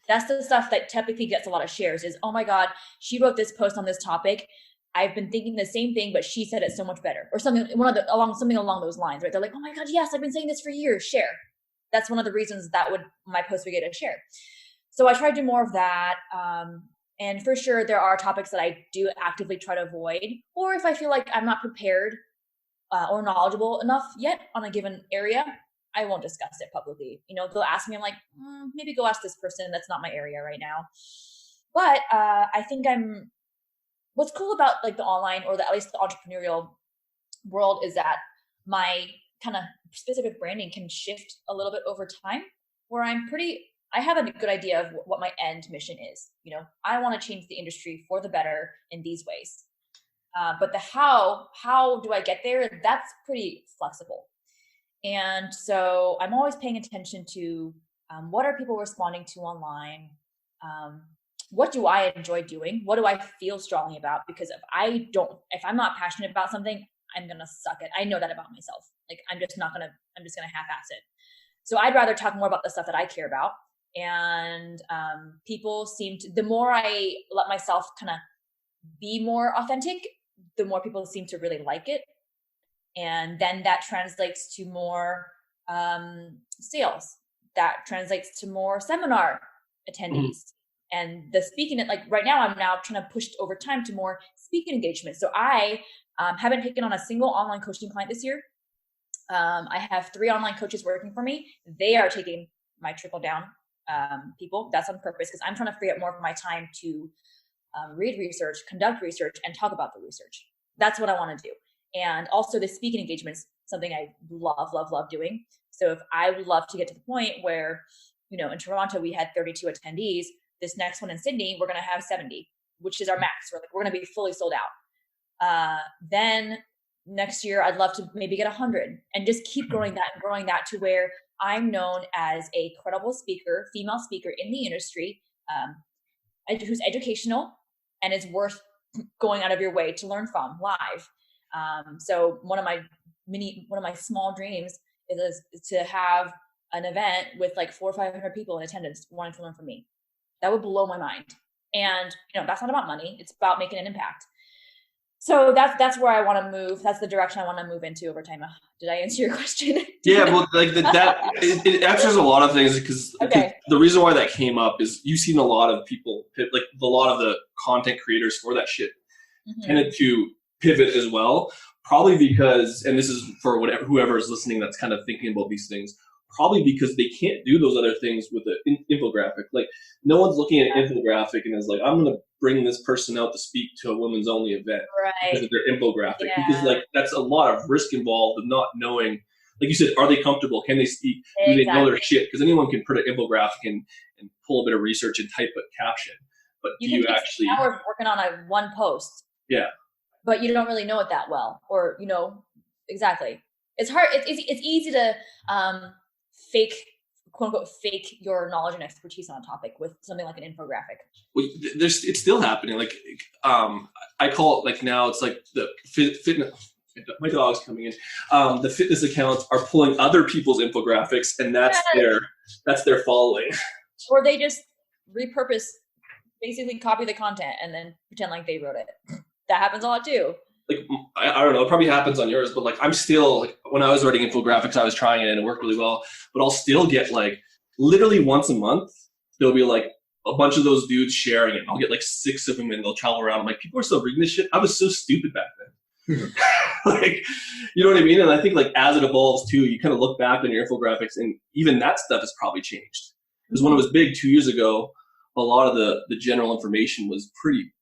That's the stuff that typically gets a lot of shares is, oh my God, she wrote this post on this topic. I've been thinking the same thing, but she said it so much better, or something along those lines, right? They're like, oh my God, yes, I've been saying this for years, share. That's one of the reasons that my post would get a share. So I try to do more of that. And for sure, there are topics that I do actively try to avoid, or if I feel like I'm not prepared or knowledgeable enough yet on a given area, I won't discuss it publicly. They'll ask me, I'm like, maybe go ask this person. That's not my area right now. But I think what's cool about like the online, or at least the entrepreneurial world, is that my kind of specific branding can shift a little bit over time, where I have a good idea of what my end mission is. I want to change the industry for the better in these ways. But the how do I get there? That's pretty flexible. And so I'm always paying attention to what are people responding to online? What do I enjoy doing? What do I feel strongly about? Because if I'm not passionate about something, I'm going to suck it. I know that about myself. Like, I'm just going to half-ass it. So I'd rather talk more about the stuff that I care about. And people the more I let myself kind of be more authentic, the more people seem to really like it. And then that translates to more sales. That translates to more seminar attendees. And the speaking, like right now, I'm now trying to push over time to more speaking engagement. So I haven't taken on a single online coaching client this year. I have 3 online coaches working for me. They are taking my trickle down people. That's on purpose, because I'm trying to free up more of my time to read research, conduct research, and talk about the research. That's what I want to do. And also the speaking engagements, something I love doing. So if I would love to get to the point where, in Toronto, we had 32 attendees, this next one in Sydney, we're going to have 70, which is our max. We're going to be fully sold out. Then next year, I'd love to maybe get 100 and just keep growing that to where I'm known as a credible speaker, female speaker in the industry, who's educational and is worth going out of your way to learn from live. So one of my small dreams is to have an event with like 400 or 500 people in attendance wanting to learn from me. That would blow my mind. And that's not about money. It's about making an impact. So that's where I want to move. That's the direction I want to move into over time. Did I answer your question? Yeah, well, like it answers a lot of things because the reason why that came up is you've seen a lot of people, like a lot of the content creators for that shit tended to pivot as well. Probably because, and this is for whoever is listening that's kind of thinking about these things, probably because they can't do those other things with an infographic. Like no one's looking at an infographic and is like, I'm going to bring this person out to speak to a women's only event because of their infographic. Yeah. Because like that's a lot of risk involved of not knowing, like you said, are they comfortable? Can they speak? Do they know their shit? Because anyone can put an infographic and pull a bit of research and type a caption. But you actually hours working on one post. Yeah. But you don't really know it that well, or exactly. It's hard. It's easy to fake, quote unquote, fake your knowledge and expertise on a topic with something like an infographic. Well, it's still happening. Like I call it like now it's like the fitness. My dog's coming in. The fitness accounts are pulling other people's infographics, and that's their following. Or they just repurpose, basically copy the content and then pretend like they wrote it. That happens a lot too. Like, I don't know, it probably happens on yours, but like I'm still, like when I was writing infographics, I was trying it and it worked really well, but I'll still get like literally once a month, there'll be like a bunch of those dudes sharing it. I'll get like 6 of them and they'll travel around. I'm like, people are still reading this shit. I was so stupid back then. Like, you know what I mean? And I think like as it evolves too, you kind of look back on your infographics and even that stuff has probably changed. Because when it was big 2 years ago, a lot of the general information was pretty,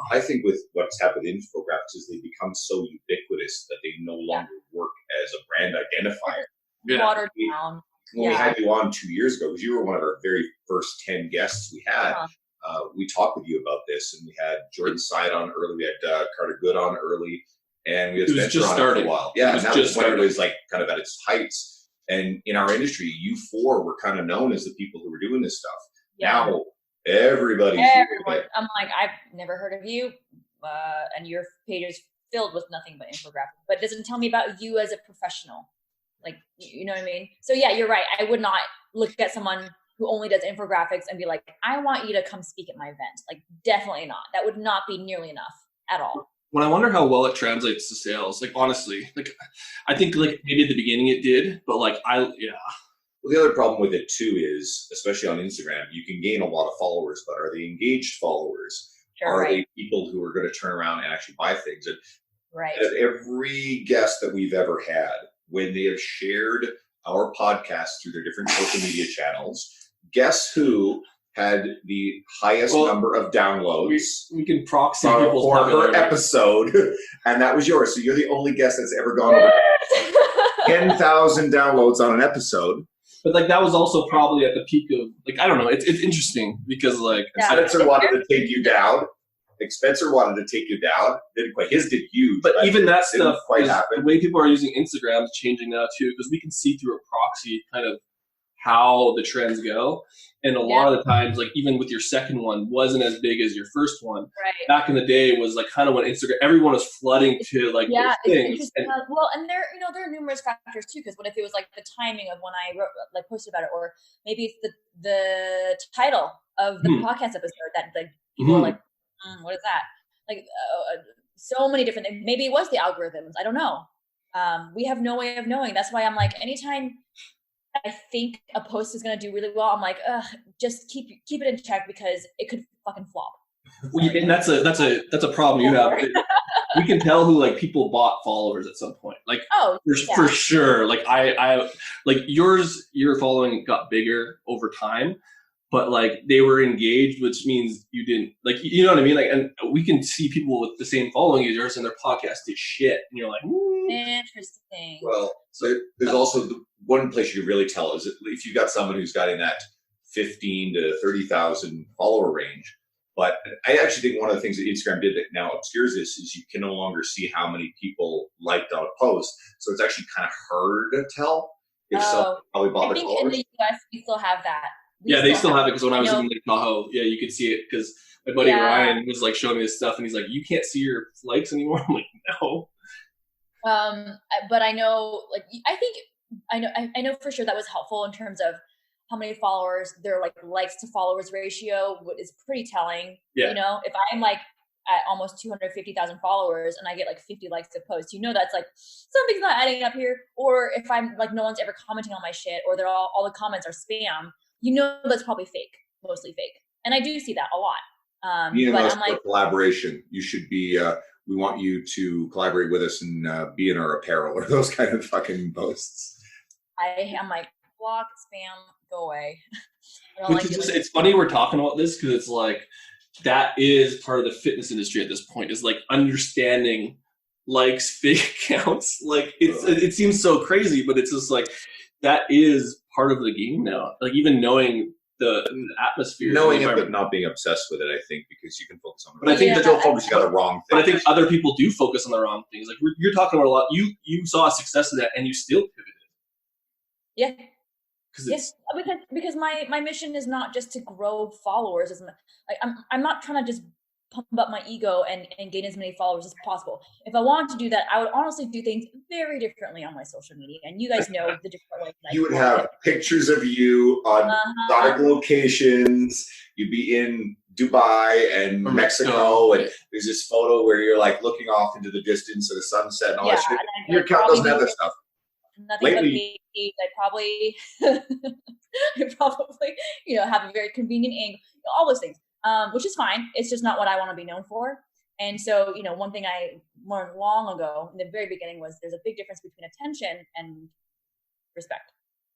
I think with what's happened in infographics is they become so ubiquitous that they no longer work as a brand identifier. Watered down. When we had you on 2 years ago, because you were one of our very first 10 guests we had, we talked with you about this, and we had Jordan Side on early, we had Carter Good on early, and we had Spencer on for a while. Yeah, and that was when it was like kind of at its heights. And in our industry, you four were kind of known as the people who were doing this stuff. Yeah. Now, everyone. I'm like, I've never heard of you, and your page is filled with nothing but infographics, but it doesn't tell me about you as a professional. Like, you know what I mean? So yeah, you're right. I would not look at someone who only does infographics and be like, I want you to come speak at my event. Like, definitely not. That would not be nearly enough at all. When I wonder how well it translates to sales, like honestly, like I think like maybe at the beginning it did, but like Well, the other problem with it too is, especially on Instagram, you can gain a lot of followers, but are they engaged followers? Are they people who are going to turn around and actually buy things? And every guest that we've ever had, when they have shared our podcast through their different social media channels, guess who had the highest number of downloads? We can proxy for her episode, and that was yours. So you're the only guest that's ever gone over 10,000 downloads on an episode. But like that was also probably at the peak of like, I don't know. It's interesting because like Spencer wanted to take you down. Like Spencer wanted to take you down. Didn't quite. His did huge. But even that stuff, quite happen. The way people are using Instagram is changing now too, because we can see through a proxy kind of how the trends go. And a lot of the times, like even with your second one, wasn't as big as your first one. Right. Back in the day, it was like kind of when Instagram, everyone was flooding to like those things. And there, there are numerous factors too. Because what if it was like the timing of when I wrote, like posted about it, or maybe it's the title of the podcast episode that like people are like, what is that? Like so many different things. Maybe it was the algorithms. I don't know. We have no way of knowing. That's why I'm like, anytime I think a post is going to do really well, I'm like, just keep it in check because it could fucking flop. Well, and that's a problem you have. We can tell who like people bought followers at some point. Like for sure. Like I like your following got bigger over time, but like they were engaged, which means you didn't like, you know what I mean? Like, and we can see people with the same following as yours and their podcast is shit. And you're like, interesting. Well, so there's also the one place you can really tell is if you got someone who's got in that 15 to 30,000 follower range. But I actually think one of the things that Instagram did that now obscures this is you can no longer see how many people liked on a post. So it's actually kind of hard to tell probably bought I their think in followers. the US we still have that. They still have it because when I was in Lake Tahoe, you could see it because my buddy Ryan was like showing me this stuff and he's like, "You can't see your likes anymore." I'm like, "No." But I know, like, I know for sure that was helpful in terms of how many followers, their like likes to followers ratio is pretty telling. Yeah. You know, if I'm like at almost 250,000 followers and I get like 50 likes to post, that's like something's not adding up here. Or if I'm like, no one's ever commenting on my shit, or they're all the comments are spam, that's probably fake, mostly fake. And I do see that a lot. But I'm like, collaboration. You should be. We want you to collaborate with us and be in our apparel or those kind of fucking posts. I'm like, block, spam, go away. Which is it's funny we're talking about this because it's like that is part of the fitness industry at this point, is like understanding likes, fake accounts. Like it seems so crazy, but it's just like that is part of the game now. Like even knowing the atmosphere, knowing it, but not being obsessed with it. I think because you can focus on it. But I think don't focus on the wrong thing. But I think other people do focus on the wrong things. Like you're talking about a lot. You saw a success in that, and you still pivoted. Yeah. Because my mission is not just to grow followers. I'm not trying to just pump up my ego and gain as many followers as possible. If I wanted to do that, I would honestly do things very differently on my social media. And you guys know the different ways. You would have pictures of you on exotic locations. You'd be in Dubai and Mexico, and there's this photo where you're like looking off into the distance of the sunset and all that shit. Your account doesn't have that stuff. Nothing but me. I probably have a very convenient angle, all those things, which is fine. It's just not what I want to be known for. And so, one thing I learned long ago in the very beginning was there's a big difference between attention and respect.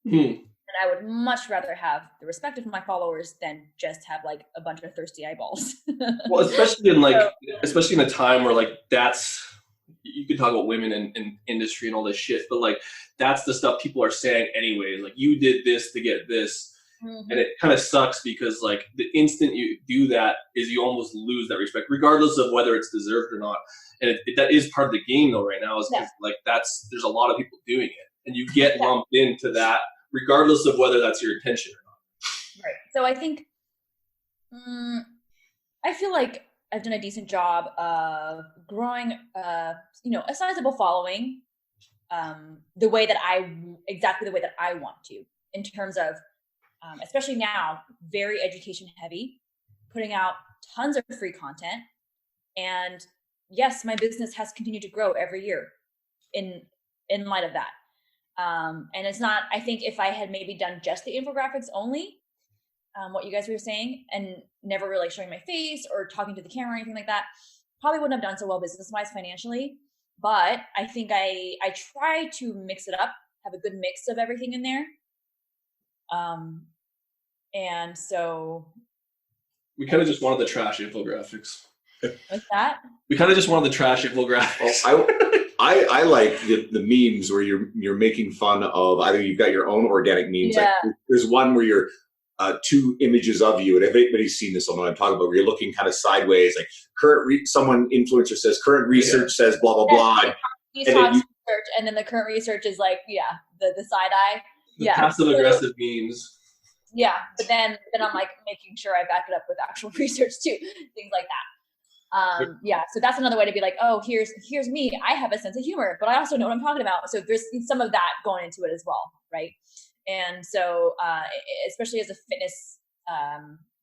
And I would much rather have the respect of my followers than just have like a bunch of thirsty eyeballs. Well, especially in a time where like you can talk about women in industry and all this shit, but like that's the stuff people are saying anyway. Like you did this to get this, and it kind of sucks because like the instant you do that is you almost lose that respect, regardless of whether it's deserved or not. And that is part of the game though right now. Is like there's a lot of people doing it, and you get lumped into that regardless of whether that's your intention or not. Right. So I think I feel like I've done a decent job of growing, a sizable following, the way that I want to, in terms of, especially now, very education heavy, putting out tons of free content. And yes, my business has continued to grow every year in light of that. And it's not, I think if I had maybe done just the infographics only, what you guys were saying, and never really showing my face or talking to the camera or anything like that, probably wouldn't have done so well business-wise financially. But I think I try to mix it up, have a good mix of everything in there. And so we kind of just wanted the trash infographics. What's that? We kind of just wanted the trash infographics. Well, I like the memes where you're making fun of either you've got your own organic memes. Yeah. Like there's one where you're two images of you, and if anybody's seen this, I know what I'm talking about, where you're looking kind of sideways, like someone influencer says current research says blah blah blah. Research, and then the current research is like the side eye. The passive aggressive memes. Yeah, but then I'm like making sure I back it up with actual research too, things like that. So that's another way to be like, oh, here's me. I have a sense of humor, but I also know what I'm talking about. So there's some of that going into it as well, right? And so, especially as a fitness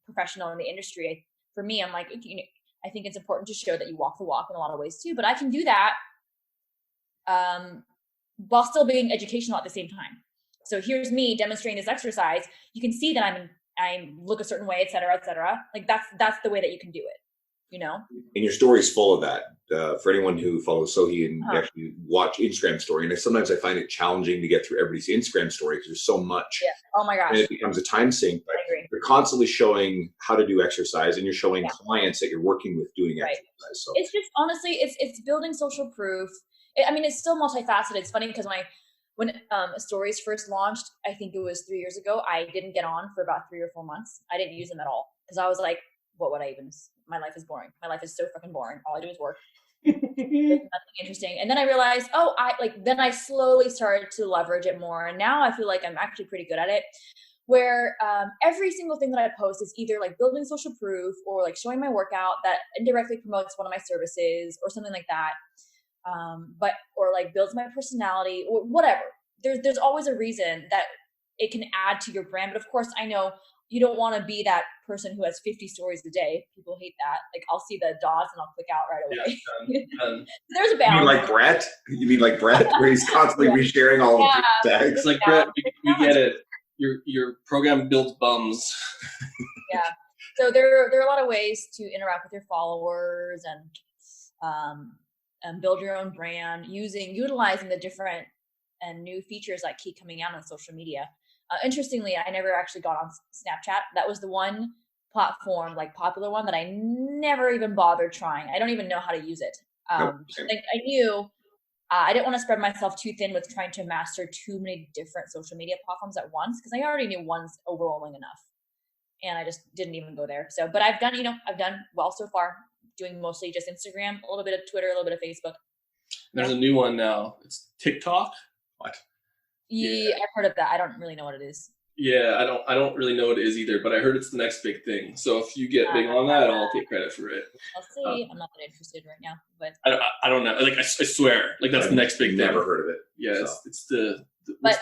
professional in the industry, for me, I'm like, I think it's important to show that you walk the walk in a lot of ways too. But I can do that while still being educational at the same time. So here's me demonstrating this exercise. You can see that I look a certain way, et cetera, et cetera. Like that's the way that you can do it. And your story's full of that. For anyone who follows Sohee and actually watch Instagram story, and sometimes I find it challenging to get through everybody's Instagram story because there's so much. Yeah. Oh my gosh. And it becomes a time sink. I agree. You're constantly showing how to do exercise, and you're showing clients that you're working with doing exercise. So it's just honestly, it's building social proof. It's still multifaceted. It's funny because when stories first launched, I think it was 3 years ago, I didn't get on for about 3 or 4 months. I didn't use them at all because I was like, what would I even? My life is boring. My life is so freaking boring. All I do is work. There's nothing interesting. And then I realized, then I slowly started to leverage it more. And now I feel like I'm actually pretty good at it, where every single thing that I post is either like building social proof or like showing my workout that indirectly promotes one of my services or something like that. Or like builds my personality or whatever. There's always a reason that it can add to your brand. But of course, I know you don't want to be that person who has 50 stories a day. People hate that. Like, I'll see the dots and I'll click out right away. Yeah, There's a balance. You mean like Brett? You mean like Brett, where he's constantly resharing all of the tags? It's like, Brett, we get it. Your program builds bums. Yeah. So there are a lot of ways to interact with your followers and build your own brand utilizing the different and new features that keep coming out on social media. Interestingly, I never actually got on Snapchat. That was the one platform, like popular one, that I never even bothered trying. I don't even know how to use it. Like I knew I didn't want to spread myself too thin with trying to master too many different social media platforms at once, because I already knew one's overwhelming enough, and I just didn't even go there. So, but I've done well so far, doing mostly just Instagram, a little bit of Twitter, a little bit of Facebook. There's a new one now. It's TikTok. What? Yeah, I've heard of that. I don't really know what it is. Yeah, I don't really know what it is either, but I heard it's the next big thing. So if you get big on that, I'll take credit for it. I'll see. I'm not that interested right now, but I don't know. Like I swear, like that's the next big thing. Never heard of it. Yeah, so. it's the but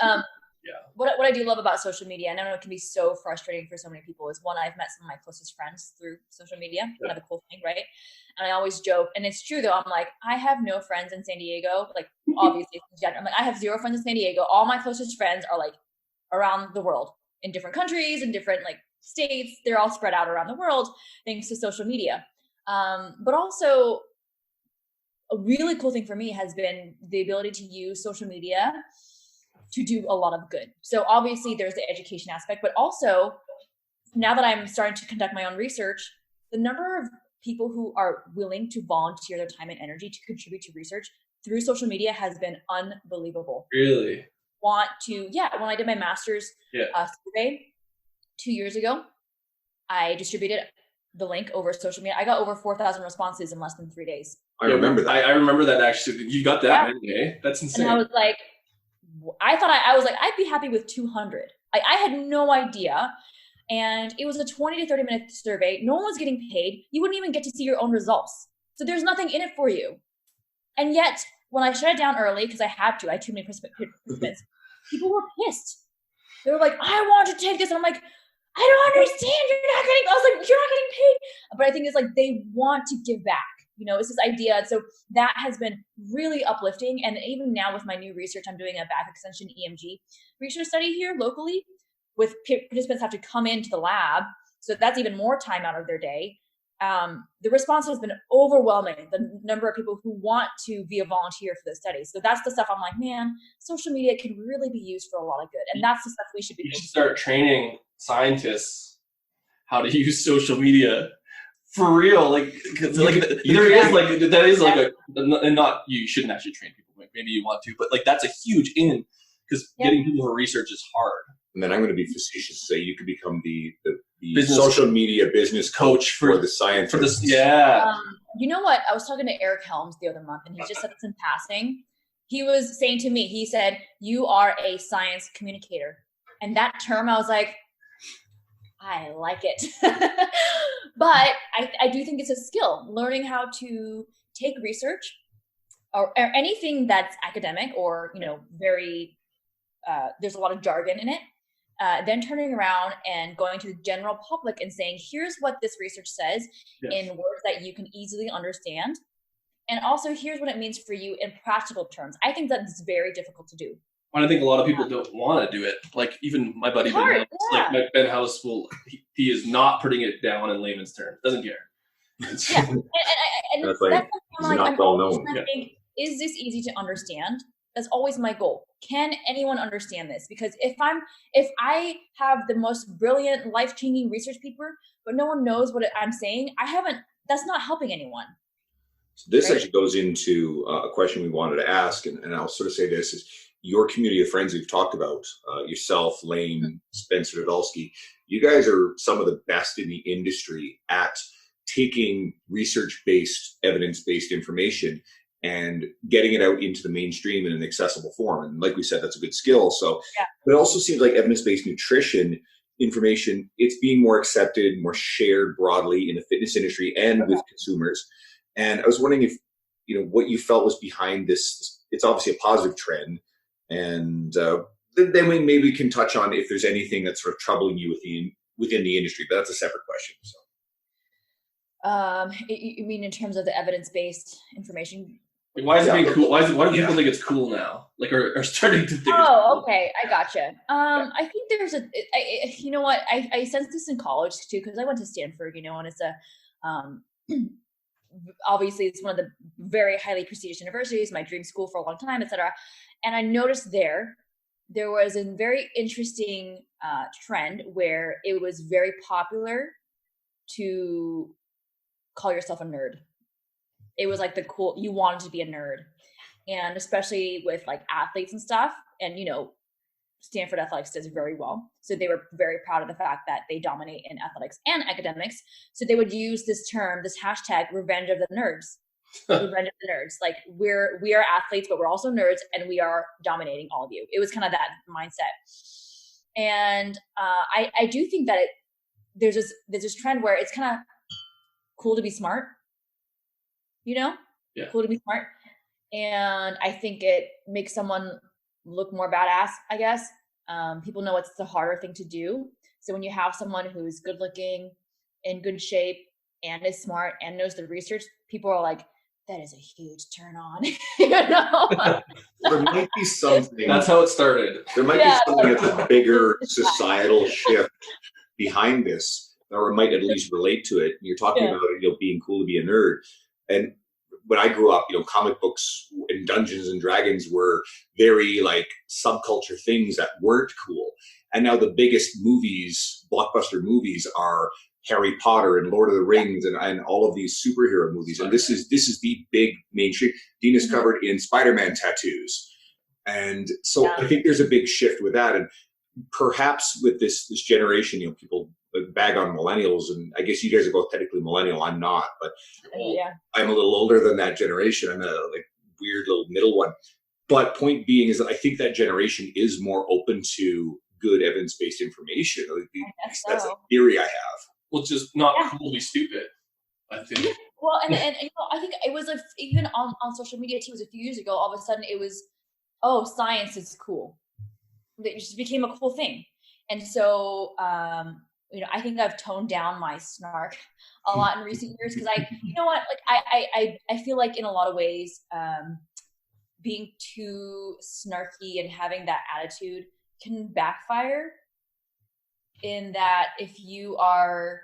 yeah. What I do love about social media, and I know it can be so frustrating for so many people, is one, I've met some of my closest friends through social media. Kind of a cool thing, right? And I always joke, and it's true though. I'm like, I have no friends in San Diego. Like, obviously, I'm like, I have 0 friends in San Diego. All my closest friends are like around the world, in different countries, in different like states. They're all spread out around the world thanks to social media. But also, a really cool thing for me has been the ability to use social media to do a lot of good. So obviously there's the education aspect, but also now that I'm starting to conduct my own research, the number of people who are willing to volunteer their time and energy to contribute to research through social media has been unbelievable. Really? When I did my master's survey 2 years ago, I distributed the link over social media. I got over 4,000 responses in less than 3 days. I remember that. I remember that actually. You got that many, eh? That's insane. And I was like, I'd be happy with 200. I had no idea. And it was a 20 to 30 minute survey. No one was getting paid. You wouldn't even get to see your own results. So there's nothing in it for you. And yet, when I shut it down early, because I had too many participants, people were pissed. They were like, I want to take this. And I'm like, I don't understand. I was like, you're not getting paid. But I think it's like they want to give back. It's this idea. So that has been really uplifting. And even now with my new research, I'm doing a back extension EMG research study here locally, with participants have to come into the lab. So that's even more time out of their day. The response has been overwhelming, the number of people who want to be a volunteer for the study. So that's the stuff I'm like, man, social media can really be used for a lot of good. And that's the stuff we should be doing. You should start training scientists how to use social media. For real, like, cause like that is like and not, you shouldn't actually train people. Like maybe you want to, but like that's a huge in, because getting people to research is hard. And then I'm going to be facetious to say you could become the business social media business coach for the scientists. You know what? I was talking to Eric Helms the other month, and he just said this in passing. He was saying to me, he said, "You are a science communicator," and that term, I was like, I like it. But I do think it's a skill, learning how to take research or anything that's academic or, very, there's a lot of jargon in it. Then turning around and going to the general public and saying, here's what this research says in words that you can easily understand. And also, here's what it means for you in practical terms. I think that's very difficult to do. I think a lot of people don't want to do it. Like even my buddy Ben House he is not putting it down in layman's terms. Doesn't care. And that's like not well known. Is this easy to understand? That's always my goal. Can anyone understand this? Because if I have the most brilliant, life-changing research paper, but no one knows what I'm saying, that's not helping anyone. So this actually goes into a question we wanted to ask, and I'll sort of say this is, your community of friends we've talked about, yourself, Lane, Spencer Nadolski, you guys are some of the best in the industry at taking research-based, evidence-based information and getting it out into the mainstream in an accessible form. And like we said, that's a good skill. So, but it also seems like evidence-based nutrition information, it's being more accepted, more shared broadly in the fitness industry and with consumers. And I was wondering if, what you felt was behind this. It's obviously a positive trend. And then we maybe can touch on if there's anything that's sort of troubling you within the industry, but that's a separate question. So. You mean in terms of the evidence-based information? Like, why is it being cool? Why do people think it's cool now? Like, are starting to think. Oh, it's cool. Okay, I gotcha. I think there's you know what? I sensed this in college too, because I went to Stanford, and it's a, obviously it's one of the very highly prestigious universities, my dream school for a long time, etc. And I noticed there was a very interesting trend where it was very popular to call yourself a nerd. It was like you wanted to be a nerd. And especially with like athletes and stuff. And, Stanford athletics does very well. So they were very proud of the fact that they dominate in athletics and academics. So they would use this term, this hashtag, revenge of the nerds. Revenge of the nerds. Like we are athletes, but we're also nerds and we are dominating all of you. It was kind of that mindset. And I do think that there's this trend where it's kind of cool to be smart, cool to be smart. And I think it makes someone look more badass, I guess. People know it's the harder thing to do. So when you have someone who's good looking, in good shape, and is smart and knows the research, people are like, that is a huge turn on. There might be something. That's how it started. There might be something that's a bigger societal shift behind this, or it might at least relate to it. You're talking about being cool to be a nerd. And when I grew up, comic books and Dungeons and Dragons were very like subculture things that weren't cool. And now the biggest movies, blockbuster movies, are Harry Potter and Lord of the Rings and all of these superhero movies. And this is the big mainstream. Dina's covered in Spider-Man tattoos. And so I think there's a big shift with that. And perhaps with this generation, people bag on millennials, and I guess you guys are both technically millennial. I'm not, but I'm a little older than that generation. I'm a weird little middle one. But point being is that I think that generation is more open to good evidence-based information. That's a theory I have. Well, just not cool to be stupid, I think. Well, and I think it was even on social media too. It was a few years ago. All of a sudden, it was, science is cool. It just became a cool thing, and so I think I've toned down my snark a lot in recent years because I feel like in a lot of ways, being too snarky and having that attitude can backfire. In that, if you are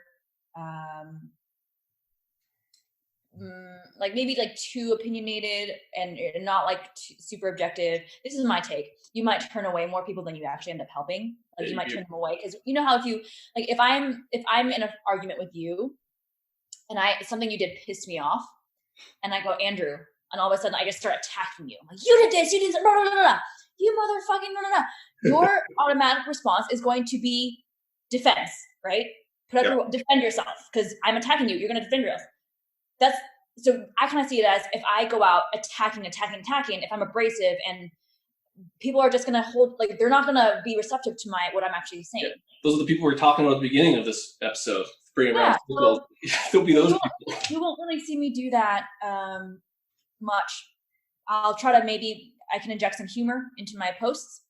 maybe too opinionated and not super objective, this is my take. You might turn away more people than you actually end up helping. You might turn them away because how if you if I'm in an argument with you and something you did pissed me off, and I go, Andrew, and all of a sudden I just start attacking you. I'm like, you did this, you did this, no, you motherfucking no. Your automatic response is going to be defense, right? Defend yourself because I'm attacking you. You're going to defend yourself. So I kind of see it as if I go out attacking, if I'm abrasive and people are just going to hold, they're not going to be receptive to what I'm actually saying. Yeah. Those are the people we're talking about at the beginning of this episode. Bring around people. There'll be those people. You won't really see me do that much. I'll try to I can inject some humor into my posts.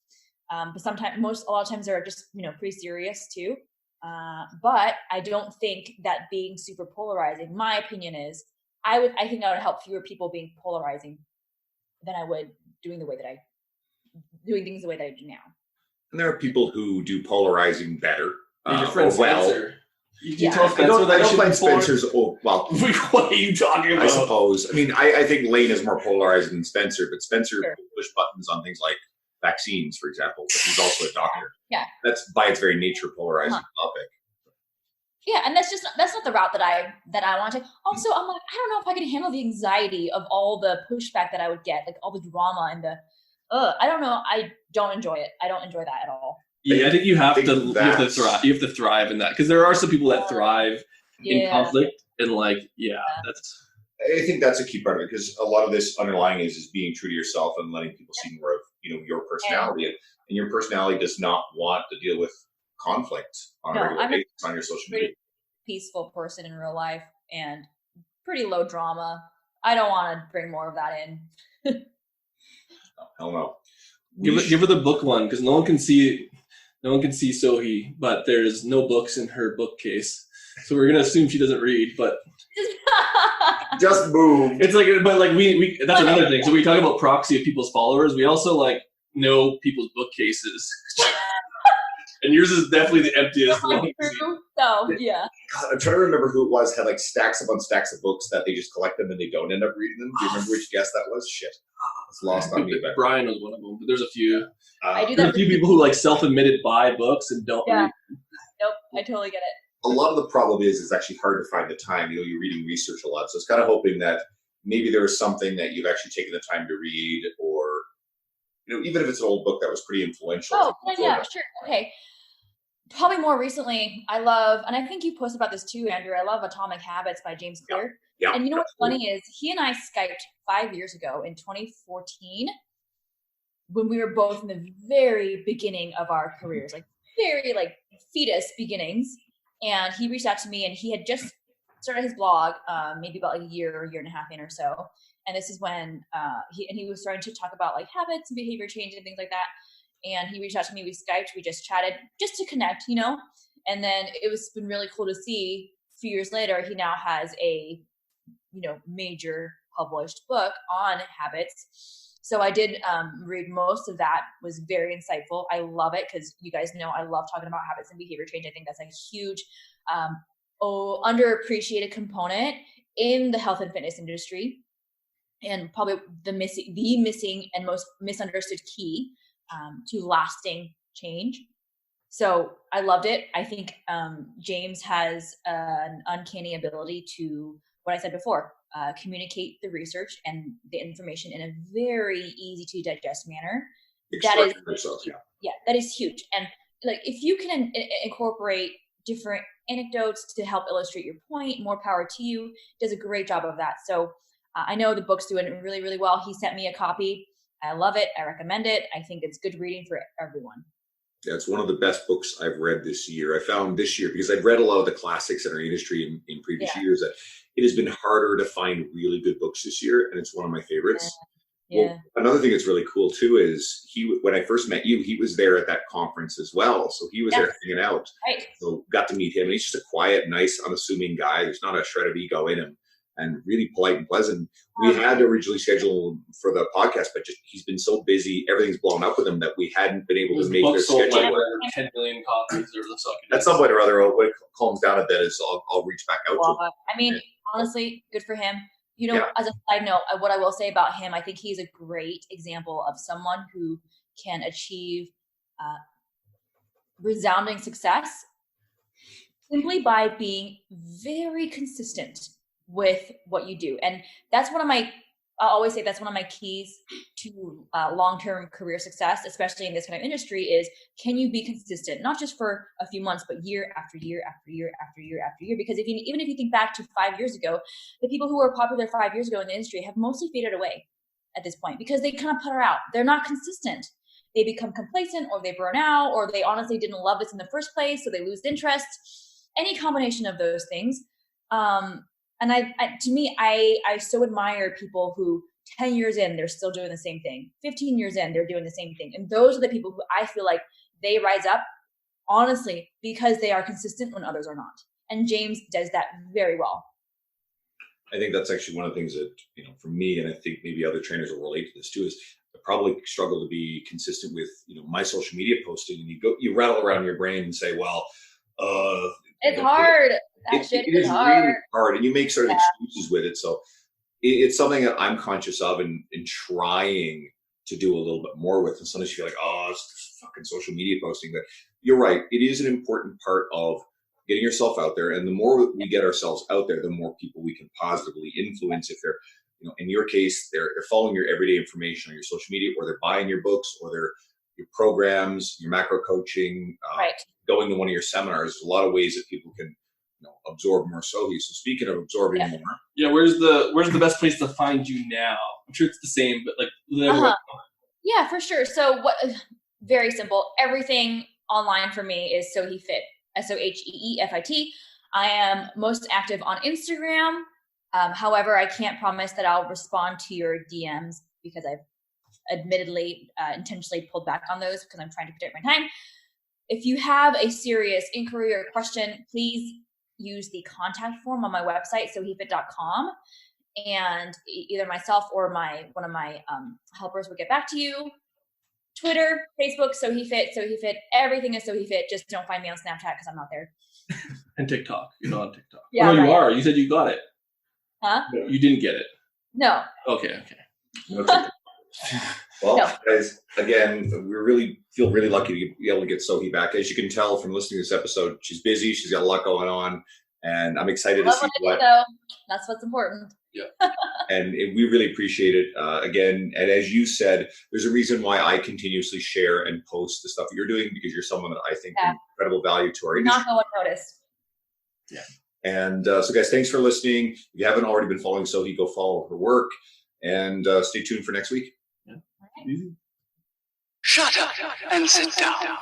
But a lot of times they're just, pretty serious too. But I don't think that being super polarizing, my opinion is, I think I would help fewer people being polarizing than I would doing things the way that I do now. And there are people who do polarizing better. Your friend Spencer. You tell Spencer I don't find Spencer's. What are you talking about? I suppose. I mean, I think Lane is more polarizing than Spencer, but Spencer will push buttons on things like vaccines, for example. But he's also a doctor. Yeah. That's by its very nature polarizing topic. Yeah, and that's not the route that I want to take. Also, I'm like, I don't know if I could handle the anxiety of all the pushback that I would get, all the drama and the I don't know. I don't enjoy it. I don't enjoy that at all. Yeah, I think you have to thrive. You have to thrive in that, because there are some people that thrive in conflict, and that's. I think that's a key part of it, because a lot of this underlying is being true to yourself and letting people see more of your personality, and your personality does not want to deal with conflict on a regular basis on your social media. Peaceful person in real life and pretty low drama. I don't want to bring more of that in. Hell no. Give her the book one, because no one can see Sohee, but there's no books in her bookcase, so we're gonna assume she doesn't read. But just move. It's like, but like we that's another thing. So we talk about proxy of people's followers. We also like know people's bookcases. And yours is definitely the emptiest one. So, yeah. God, I'm trying to remember who it was, had like stacks upon stacks of books that they just collect them and they don't end up reading them. Do you remember which guest that was? Shit. It's lost on me. Brian was one of them, but there's a few. I do that. There's a few people who like self-admitted buy books and don't read them. Nope, I totally get it. A lot of the problem is it's actually hard to find the time. You're reading research a lot. So it's kind of hoping that maybe there is something that you've actually taken the time to read, or even if it's an old book that was pretty influential. Oh, yeah, sure. Okay. Probably more recently, I love, and I think you posted about this too, Andrew, I love Atomic Habits by James Clear. Yeah, and you know what's funny is he and I Skyped 5 years ago in 2014 when we were both in the very beginning of our careers, like very like fetus beginnings. And he reached out to me, and he had just started his blog, maybe about like a year and a half in or so. And this is when he was starting to talk about like habits and behavior change and things like that. And he reached out to me, we Skyped, we just chatted just to connect, and then it's been really cool to see a few years later, he now has a, major published book on habits. So I did read most of that, was very insightful. I love it because you guys know I love talking about habits and behavior change. I think that's a huge underappreciated component in the health and fitness industry, and probably the missing and most misunderstood key to lasting change. So I loved it. I think James has an uncanny ability to, what I said before, communicate the research and the information in a very easy to digest manner. That is huge. And like, if you can incorporate different anecdotes to help illustrate your point, more power to you. Does a great job of that. So I know the book's doing really, really well. He sent me a copy. I love it. I recommend it. I think it's good reading for everyone. Yeah, it's one of the best books I've read this year. I found this year, because I've read a lot of the classics in our industry in previous years, that it has been harder to find really good books this year, and it's one of my favorites. Yeah. Well, another thing that's really cool too is when I first met you, he was there at that conference as well. So he was there hanging out. Right. So got to meet him. And he's just a quiet, nice, unassuming guy. There's not a shred of ego in him, and really polite and pleasant. We had to originally schedule him for the podcast, but just he's been so busy, everything's blown up with him, that we hadn't been able to make their schedule work. 10 million copies or the At some point or other, when it calms down a bit, I'll reach back out to him. I mean, honestly, good for him. As a side note, what I will say about him, I think he's a great example of someone who can achieve resounding success simply by being very consistent with what you do. And that's I always say that's one of my keys to long-term career success, especially in this kind of industry, is can you be consistent, not just for a few months, but year after year after year after year after year? Because even if you think back to 5 years ago, the people who were popular 5 years ago in the industry have mostly faded away at this point, because they kind of putter out. They're not consistent. They become complacent, or they burn out, or they honestly didn't love this in the first place, so they lose interest. Any combination of those things. And I so admire people who 10 years in, they're still doing the same thing. 15 years in, they're doing the same thing. And those are the people who I feel like they rise up, honestly, because they are consistent when others are not. And James does that very well. I think that's actually one of the things that, for me, and I think maybe other trainers will relate to this too, is I probably struggle to be consistent with, my social media posting, and you rattle around your brain and say, well, it's hard. It is hard. Really hard, and you make certain excuses with it. So it's something that I'm conscious of and trying to do a little bit more with. And sometimes you feel like, it's fucking social media posting. But you're right. It is an important part of getting yourself out there. And the more we get ourselves out there, the more people we can positively influence if they're in your case, they're following your everyday information on your social media, or they're buying your books, or your programs, your macro coaching, Right. going to one of your seminars. There's a lot of ways that people can absorb more Sohee. So speaking of absorbing more, where's the best place to find you now? I'm sure it's the same, but like yeah, for sure. So very simple. Everything online for me is Sohee Fit, SOHEEFIT. I am most active on Instagram. However, I can't promise that I'll respond to your DMs because I've admittedly intentionally pulled back on those because I'm trying to protect my time. If you have a serious inquiry or question, please use the contact form on my website, soheefit.com, and either myself or one of my helpers will get back to you. Twitter, Facebook, Sohee Fit, everything is Sohee Fit. Just don't find me on Snapchat because I'm not there. And TikTok. You're not on TikTok. Yeah, you are. You said you got it. Huh? You didn't get it. No. Okay. Well, guys, again, we feel really lucky to be able to get Sohee back. As you can tell from listening to this episode, she's busy. She's got a lot going on, and I'm excited to see what. That's what's important. Yeah, and we really appreciate it. Again, and as you said, there's a reason why I continuously share and post the stuff that you're doing, because you're someone that I think brings incredible value to our industry. Not go unnoticed. Yeah. And so, guys, thanks for listening. If you haven't already been following Sohee, go follow her work, and stay tuned for next week. Yeah. Easy. Shut up and sit down.